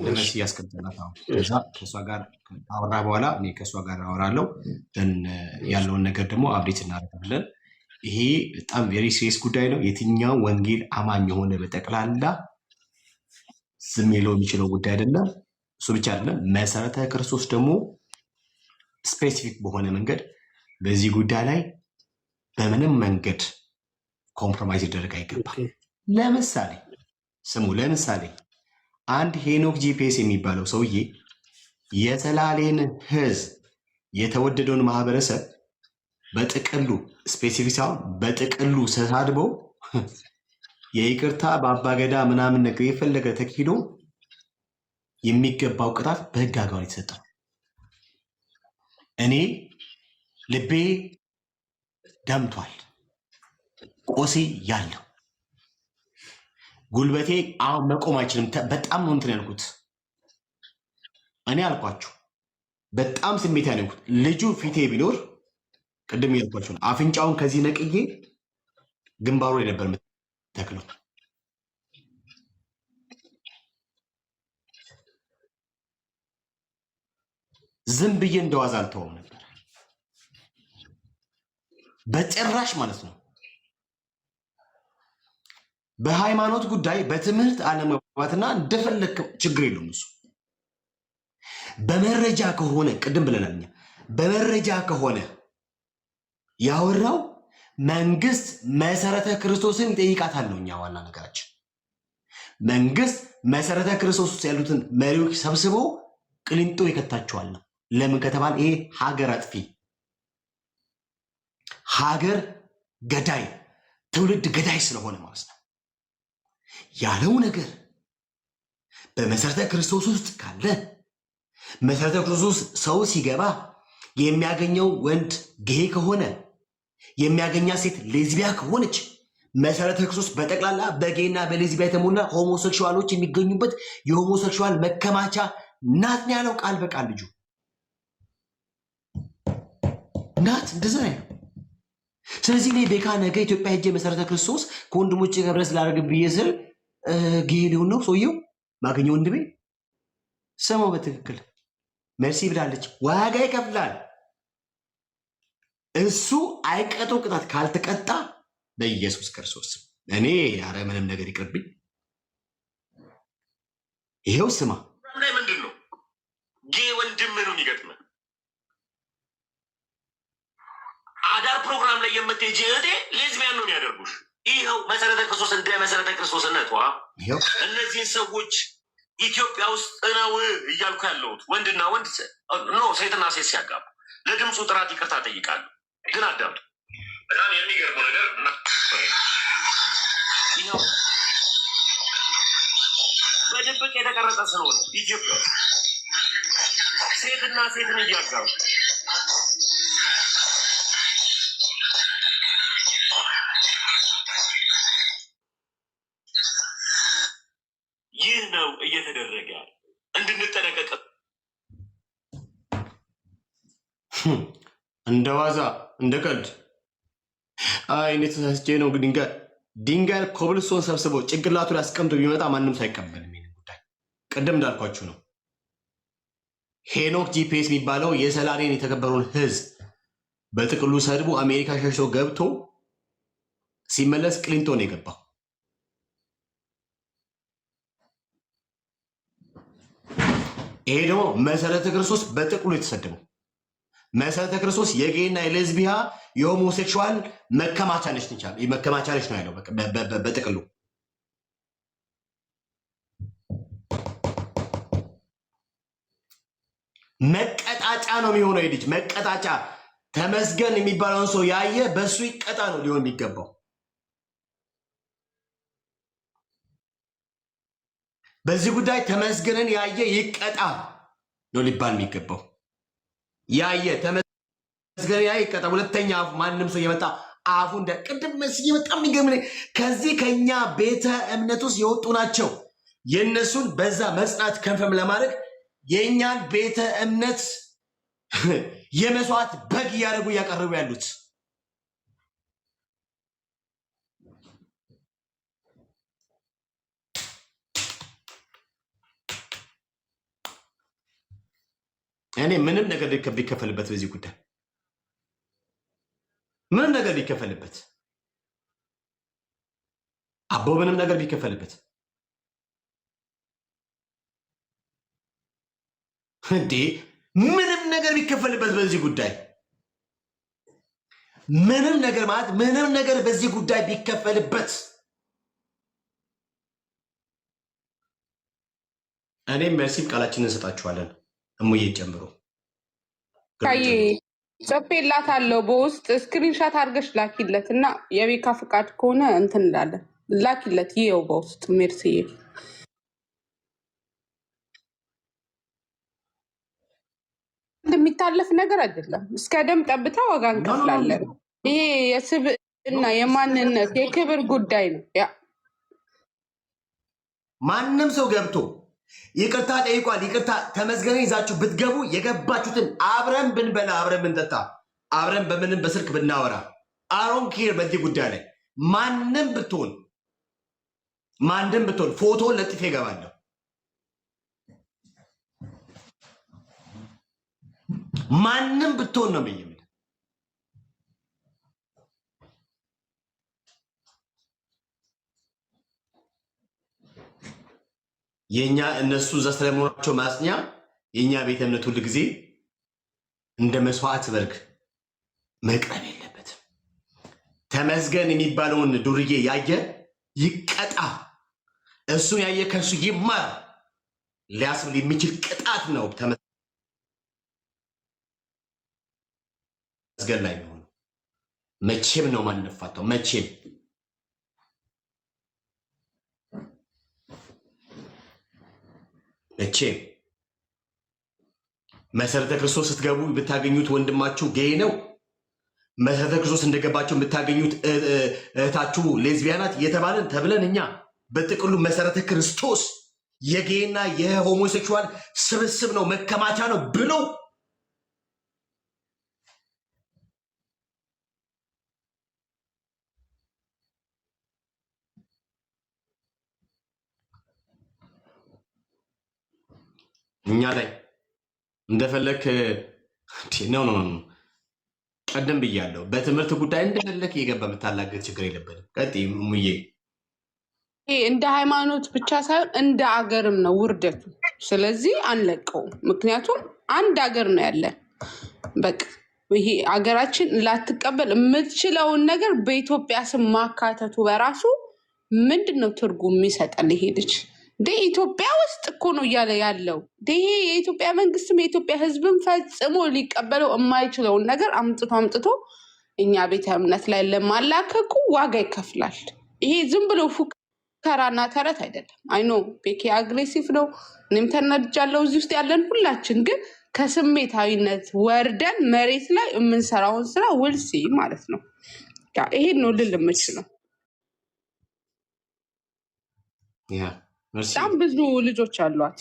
Speaker 5: ለመሲ ያስቀምጥላታ። ከዛ ከሷ ጋር ካወራ በኋላ እኔ ከሷ ጋር አወራለሁ። ያለውን ነገር ደግሞ አብዴት እናደርጋለን። ይሄ በጣም ቬሪ ሲሪየስ ጉዳይ ነው። የትኛው ወንጌል አማኝ የሆነ በጠቅላላ ዝም ሊለው የሚችለው ጉዳይ አይደለም። እሱ ብቻ አይደለም፣ መሰረተ ክርስቶስ ደግሞ ስፔሲፊክ በሆነ መንገድ በዚህ ጉዳይ ላይ በምንም መንገድ ኮምፕሮማይዝ ሊደረግ አይገባም። ለምሳሌ አንድ ሄኖክ ጂፒኤስ የሚባለው ሰውዬ የሰላሌን ሕዝብ የተወደደውን ማህበረሰብ በጥቅሉ ስፔሲፊክ ሳይሆን በጥቅሉ ተሳድበው የይቅርታ በአባገዳ ምናምን ነገር የፈለገ ተኪዶ የሚገባው ቅጣት በህግ አግባብ የተሰጠው። እኔ ልቤ ደምቷል፣ ቆሴ ያለው ጉልበቴ አሁን መቆም አይችልም። በጣም ነው እንትን ያልኩት። እኔ አልኳችሁ በጣም ስሜት ያልኩት ልጁ ፊቴ ቢኖር ቅድም ያልኳችሁ አፍንጫውን ከዚህ ነቅዬ ግንባሩ ላይ ነበር ተክሎ ዝም ብዬ እንደዋዛ አልተውም ነበር በጭራሽ ማለት ነው። በሃይማኖት ጉዳይ በትምህርት አለመግባባትና እንደፈለክ ችግር የለውም። እሱ በመረጃ ከሆነ ቅድም ብለናል፣ በመረጃ ከሆነ ያወራው መንግስት መሰረተ ክርስቶስን ይጠይቃታል ነው እኛ ዋና ነገራችን። መንግስት መሰረተ ክርስቶስ ውስጥ ያሉትን መሪዎች ሰብስቦ ቅሊንጦ ይከታቸዋል ነው። ለምን ከተባለ ይሄ ሀገር አጥፊ፣ ሀገር ገዳይ፣ ትውልድ ገዳይ ስለሆነ ማለት ነው። ያለው ነገር በመሰረተ ክርስቶስ ውስጥ ካለ መሰረተ ክርስቶስ ሰው ሲገባ የሚያገኘው ወንድ ጌይ ከሆነ የሚያገኛ ሴት ሌዝቢያ ከሆነች መሰረተ ክርስቶስ በጠቅላላ በጌይና በሌዝቢያ የተሞላ ሆሞሴክሹዋሎች የሚገኙበት የሆሞሴክሹዋል መከማቻ ናት ነው ያለው ቃል በቃል ልጁ ናት እንደዛ ነው። ስለዚህ እኔ ቤካ ነገ ኢትዮጵያ ሄጄ መሰረተ ክርስቶስ ከወንድሞቼ ገብረስ ላደርግ ብዬ ስል ጌይ ሊሆን ነው ሰውየው ማገኘው ወንድሜ ሰማው በትክክል መርሲ ብላለች። ዋጋ ይከፍላል እሱ አይቀጡ ቅጣት ካልተቀጣ በኢየሱስ ክርስቶስ እኔ ያረ ምንም ነገር ይቅርብኝ። ይሄው ስማ
Speaker 10: ላይ ምንድነው ጌይ ወንድም ነው የሚገጥመ አዳር ፕሮግራም ላይ የምትሄጂ እህቴ ሌዝቢያን ነው የሚያደርጉሽ። ይሄው መሰረተ ክርስቶስ እንደ መሰረተ ክርስቶስነቷ እነዚህን ሰዎች ኢትዮጵያ ውስጥ ነው እያልኩ ያለሁት ወንድና ወንድ ኖ ሴትና ሴት ሲያጋቡ ለድምፁ ጥራት ይቅርታ ጠይቃለሁ። ግን አዳምጡ። በጣም የሚገርመው ነገር ይኸው በድብቅ የተቀረጸ ስለሆነ ኢትዮጵያ ሴትና ሴትን እያጋቡ ይህ ነው እየተደረገ ያለ እንድንጠነቀቅ
Speaker 5: እንደ ዋዛ እንደ ቀልድ አይ እኔ ተሳስቼ ነው ድንጋይ ኮብልስቶን ሰብስበው ጭንቅላቱ ላይ አስቀምጦ ቢመጣ ማንም ሳይቀበልም ይሄን ጉዳይ ቅድም እንዳልኳችሁ ነው። ሄኖክ ጂፒኤስ የሚባለው የሰላሌን የተከበረውን ህዝብ በጥቅሉ ሰድቦ አሜሪካ ሸሽቶ ገብቶ ሲመለስ ቅሊንጦ ነው የገባው። ይሄ ደግሞ መሰረተ ክርስቶስ በጥቅሉ የተሰደበው መሰረተ ክርስቶስ የጌይና የሌዝቢያ የሆሞሴክሹዋል መከማቻ ነች ነው ያለው በጥቅሉ። መቀጣጫ ነው የሚሆነው። የልጅ መቀጣጫ ተመስገን የሚባለውን ሰው ያየ በሱ ይቀጣ ነው ሊሆን የሚገባው። በዚህ ጉዳይ ተመስገንን ያየ ይቀጣ ነው ሊባል የሚገባው። ያየ ተመስገን ያየ ይቀጣ። ሁለተኛ አፉ ማንም ሰው የመጣ አፉ እንደ ቅድም መስዬ በጣም የሚገርም ከዚህ ከኛ ቤተ እምነት ውስጥ የወጡ ናቸው። የነሱን በዛ መጽናት ከንፈም ለማድረግ የኛን ቤተ እምነት የመስዋዕት በግ እያደረጉ እያቀረቡ ያሉት እኔ ምንም ነገር ቢከፈልበት በዚህ ጉዳይ ምንም ነገር ቢከፈልበት አቦ ምንም ነገር ቢከፈልበት እንዴ ምንም ነገር ቢከፈልበት በዚህ ጉዳይ ምንም ነገር ማለት ምንም ነገር በዚህ ጉዳይ ቢከፈልበት እኔም መርሲም ቃላችንን እንሰጣችኋለን። እሙዬ ጨምሮ
Speaker 8: ካይ ጽፌላታለሁ በውስጥ ስክሪንሻት አድርገሽ ላኪለት እና የቤካ ፍቃድ ከሆነ እንትን እንላለን። ላኪለት ይኸው በውስጥ ሜርስዬ የሚታለፍ ነገር አይደለም። እስከ ደም ጠብታ ዋጋ እንከፍላለን። ይሄ የስብዕና የማንነት የክብር ጉዳይ ነው። ያ
Speaker 5: ማንም ሰው ገብቶ ይቅርታ ጠይቋል። ይቅርታ ተመስገን ይዛችሁ ብትገቡ የገባችሁትን አብረን ብንበላ አብረን ብንጠጣ አብረን በምንም በስልክ ብናወራ አሮን ኬር በዚህ ጉዳይ ላይ ማንም ብትሆን ፎቶን ለጥፌ እገባለሁ። ማንም ብትሆን ነው ብዬ የኛ እነሱ እዛ ስለመሆናቸው ማጽኛ የኛ ቤተ እምነት ሁሉ ጊዜ እንደ መስዋዕት በርግ መቅረብ የለበትም። ተመስገን የሚባለውን ዱርዬ ያየ ይቀጣ፣ እሱን ያየ ከሱ ይማር ሊያስብል የሚችል ቅጣት ነው ተመስገን ላይ ነው። መቼም ነው ማንነፋተው መቼም መሰረተ ክርስቶስ ስትገቡ ብታገኙት ወንድማችሁ ጌይ ነው። መሰረተ ክርስቶስ እንደገባችሁ ብታገኙት እህታችሁ ሌዝቢያናት እየተባለን ተብለን እኛ በጥቅሉ መሰረተ ክርስቶስ የጌይና የሆሞሴክሹዋል ስብስብ ነው፣ መከማቻ ነው ብሎ እኛ ላይ እንደፈለክ ነው። ቀደም ብያለሁ። በትምህርት ጉዳይ እንደፈለክ የገባ የምታላገጥ ችግር የለብንም። ቀጥይ ሙዬ።
Speaker 8: ይሄ እንደ ሃይማኖት ብቻ ሳይሆን እንደ አገርም ነው ውርደቱ። ስለዚህ አንለቀውም። ምክንያቱም አንድ አገር ነው ያለን። በቃ ይሄ አገራችን ላትቀበል የምትችለውን ነገር በኢትዮጵያ ስም ማካተቱ በራሱ ምንድን ነው ትርጉም የሚሰጠን? ይሄ ልጅ እንደ ኢትዮጵያ ውስጥ እኮ ነው እያለ ያለው። ይሄ የኢትዮጵያ መንግስትም የኢትዮጵያ ሕዝብም ፈጽሞ ሊቀበለው የማይችለውን ነገር አምጥቶ እኛ ቤተ እምነት ላይ ለማላከቁ ዋጋ ይከፍላል። ይሄ ዝም ብሎ ፉከራና ተረት አይደለም። አይኖ ቤኬ አግሬሲቭ ነው፣ እኔም ተናድጃለሁ። እዚህ ውስጥ ያለን ሁላችን ግን ከስሜታዊነት ወርደን መሬት ላይ የምንሰራውን ስራ ውልሲ ማለት ነው። ይሄን ነው ልል የምችለው። በጣም ብዙ ልጆች አሏት።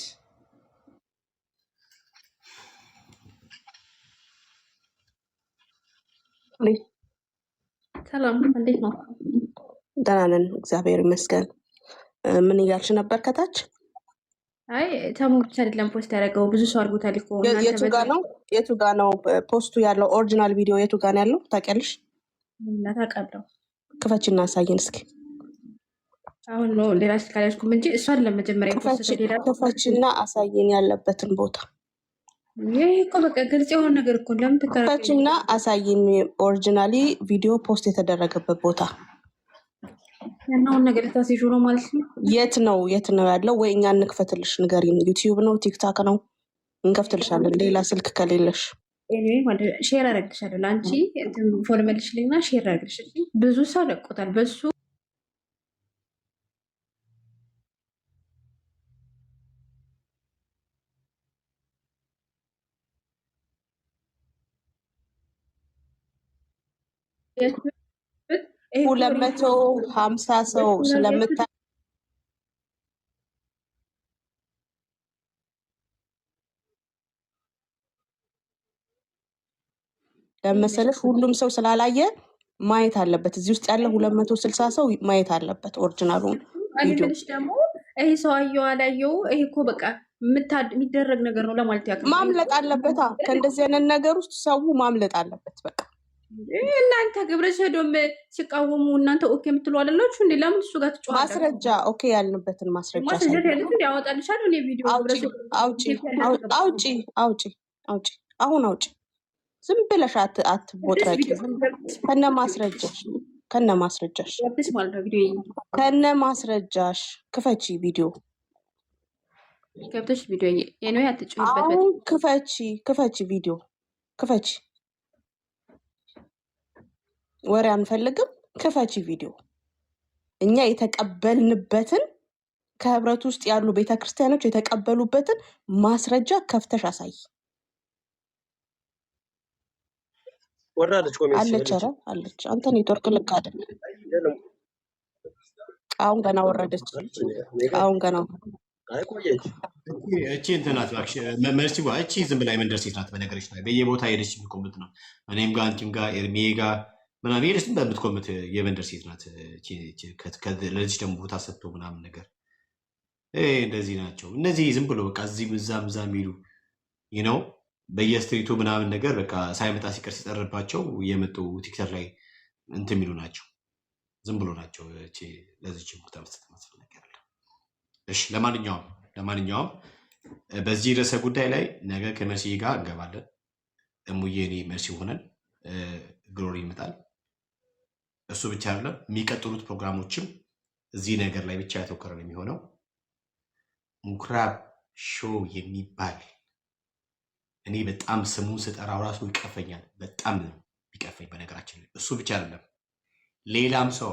Speaker 1: ሰላም፣ እንዴት ነው?
Speaker 6: ደህና ነን፣ እግዚአብሔር ይመስገን። ምን እያልሽ ነበር ከታች?
Speaker 1: አይ ተሙ ብቻ አይደለም ፖስት ያደረገው ብዙ ሰው አድርጎታል እኮ።
Speaker 6: የቱ ጋ ነው ፖስቱ ያለው? ኦሪጂናል ቪዲዮ የቱ ጋ ነው ያለው ታውቂያለሽ?
Speaker 1: ታውቃለሁ።
Speaker 6: ክፈችና አሳየን እስኪ።
Speaker 1: አሁን ነው ሌላ ስካላሽኩም እንጂ እሷን ለመጀመሪያ
Speaker 6: ክፈችና አሳየን ያለበትን ቦታ።
Speaker 1: ይሄ እኮ በቃ ግልጽ የሆነ ነገር እኮ ለምን ተከራከረ?
Speaker 6: ክፈችና አሳየን ኦሪጂናሊ ቪዲዮ ፖስት የተደረገበት ቦታ።
Speaker 1: ያናውን ነገር ልታስይዙ ነው ማለት ነው።
Speaker 6: የት ነው ያለው? ወይ እኛ እንክፈትልሽ? ንገሪን። ዩቲዩብ ነው ቲክታክ ነው? እንከፍትልሻለን ሌላ ስልክ ከሌለሽ።
Speaker 1: ኤኒዌይ ማለት ሼር አደረግልሻለሁ። አንቺ ፎሎ መልሽልኝና ሼር አደረግልሽ። ብዙ ሰው ለቆታል በሱ
Speaker 6: ሁለት መቶ 50 ሰው ስለምታ ለመሰለሽ ሁሉም ሰው ስላላየ ማየት አለበት። እዚህ ውስጥ ያለ 260 ሰው ማየት አለበት ኦሪጂናሉን ቪዲዮ።
Speaker 1: ደግሞ ይሄ ሰው አየው አላየው ይሄ እኮ በቃ የሚደረግ ነገር ነው ለማለት ያክል
Speaker 6: ማምለጥ አለበት። ከእንደዚህ አይነት ነገር ውስጥ ሰው ማምለጥ አለበት። በቃ
Speaker 1: እናንተ ግብረ ሰዶም ሲቃወሙ እናንተ ኦኬ የምትሉ አይደላችሁ እንዴ? ለምን እሱ ጋር ትጫወታላችሁ?
Speaker 6: ማስረጃ ኦኬ ያልንበትን ማስረጃ
Speaker 1: ያወጣልሻል። እኔ ቪዲዮ
Speaker 6: አውጪ አሁን አውጪ። ዝም ብለሽ አትቦጥረቂ። ከነ ማስረጃሽ ክፈቺ ቪዲዮ
Speaker 1: ገብተሽ ቪዲዮ የኔ አትጭኝበት።
Speaker 6: አሁን ክፈቺ ቪዲዮ ክፈቺ። ወሬ አንፈልግም። ክፈቺ ቪዲዮ። እኛ የተቀበልንበትን ከህብረቱ ውስጥ ያሉ ቤተክርስቲያኖች የተቀበሉበትን ማስረጃ ከፍተሽ አሳይ።
Speaker 7: ወራለች ኮሜንት
Speaker 6: አለች። ኧረ አለች። አንተ ኔትወርክ ልክ አይደለም። አሁን ገና ወረደች።
Speaker 5: እቺ እንትናት እባክሽ መርሲ ዋ እቺ ዝም ብላ የመንደር ሴት ናት። በነገሮች ላይ በየቦታ ሄደች የሚቆምት ነው። እኔም ጋር አንቺም ጋር ኤርሚዬ ጋር ምናምን ሄደች በምትቆምት የመንደር ሴት ናት። ለዚህ ደግሞ ቦታ ሰጥቶ ምናምን ነገር እንደዚህ ናቸው እነዚህ ዝም ብሎ በቃ እዚህም እዛም የሚሉ ነው በየስትሪቱ ምናምን ነገር በቃ ሳይመጣ ሲቀር ሲጠርባቸው የመጡ ቲክቶክ ላይ እንትን የሚሉ ናቸው። ዝም ብሎ ናቸው። ለዚች ቦታ መስጠት ማስፈለግ ያለ። እሺ ለማንኛውም በዚህ ርዕሰ ጉዳይ ላይ ነገ ከመርሲ ጋር እንገባለን። እሙዬ እኔ መርሲ ሆነን ግሎሪ ይመጣል። እሱ ብቻ አይደለም፣ የሚቀጥሉት ፕሮግራሞችም እዚህ ነገር ላይ ብቻ ያተኮረ ነው የሚሆነው። ምኩራብ ሾው የሚባል እኔ በጣም ስሙን ስጠራው ራሱ ይቀፈኛል። በጣም ነው ይቀፈኝ። በነገራችን ላይ እሱ ብቻ አይደለም፣ ሌላም ሰው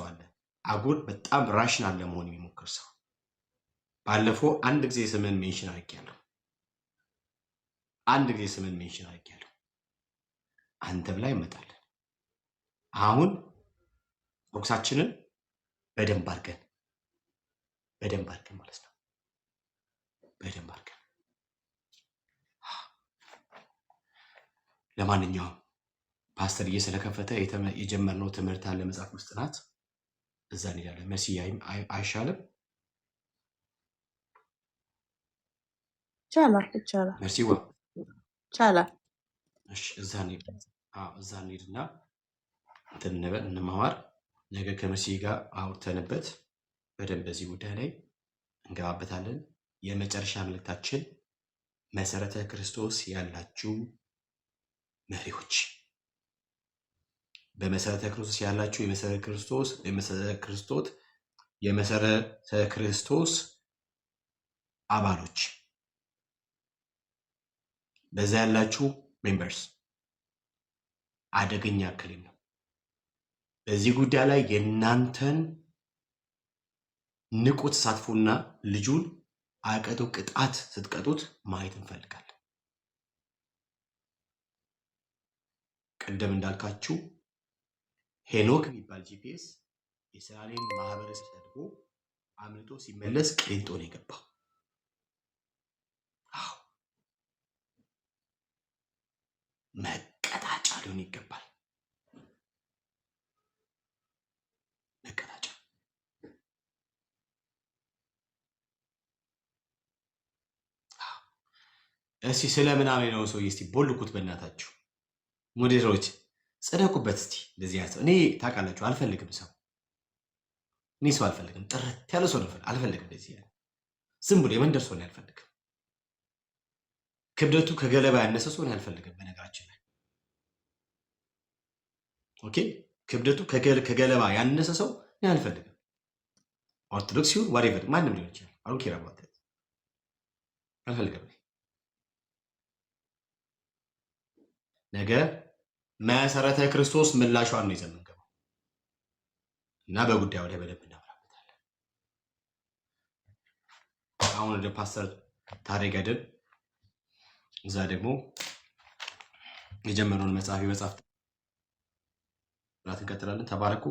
Speaker 5: አለ። አጉል በጣም ራሽናል ለመሆን የሚሞክር ሰው። ባለፈው አንድ ጊዜ ስምን ሜንሽን አድርጌያለሁ። አንድ ጊዜ ስምን ሜንሽን አድርጌያለሁ። አንተም ላይ እንመጣለን። አሁን ቦክሳችንን በደንብ አድርገን ማለት ነው። በደንብ አድርገን ለማንኛውም ፓስተር ስለከፈተ የጀመርነው ትምህርት አለ መጽሐፍ ውስጥ ጥናት እዛ እንሄዳለን። መሲ አይሻልም?
Speaker 6: ይቻላል።
Speaker 5: መሲዋ
Speaker 6: ይቻላል።
Speaker 5: እሺ፣ እዛ እንሄድና እንትን እንበል እንማማር። ነገ ከመሲ ጋር አውርተንበት በደንብ በዚህ ጉዳይ ላይ እንገባበታለን። የመጨረሻ መልእክታችን መሰረተ ክርስቶስ ያላችሁ መሪዎች፣ በመሰረተ ክርስቶስ ያላችሁ የመሰረተ ክርስቶስ አባሎች፣ በዛ ያላችሁ ሜምበርስ አደገኛ ክልል ነው። በዚህ ጉዳይ ላይ የእናንተን ንቁ ተሳትፎና ልጁን አቀጡ ቅጣት ስትቀጡት ማየት እንፈልጋለን። ቀደም እንዳልካችሁ ሄኖክ የሚባል ጂፒኤስ የሰላሌን ማህበረሰብ ሰድቦ አምልጦ ሲመለስ ቅሊንጦ ነው የገባው። መቀጣጫ ሊሆን ይገባል። መቀጣጫ። እስቲ ስለምናምን ነው ሰውዬ፣ እስቲ ቦልኩት በእናታችሁ ሞዴሮች ጸደቁበት። እስቲ እንደዚህ ያሰው እኔ ታውቃላችሁ አልፈልግም። እኔ ሰው አልፈልግም። ጥርት ያለ ሰው አልፈልግም። እንደዚህ ያለ ዝም ብሎ የመንደር ሰው አልፈልግም። ክብደቱ ከገለባ ያነሰ ሰው አልፈልግም። በነገራችን ላይ ኦኬ፣ ክብደቱ ከገለባ ያነሰ ሰው አልፈልግም። ኦርቶዶክስ ይሁን ዋሬቨር ማንም ሊሆን ይችላል። አሁን ኪራባት አልፈልግም። ነገ መሰረተ ክርስቶስ ምላሿን ነው ይዘን የምንገባው እና በጉዳዩ ላይ በደንብ እናወራበታለን። አሁን ወደ ፓስተር ታሪክ አይደል፣ እዛ ደግሞ የጀመረውን መጽሐፍ እንቀጥላለን። ተባረኩ።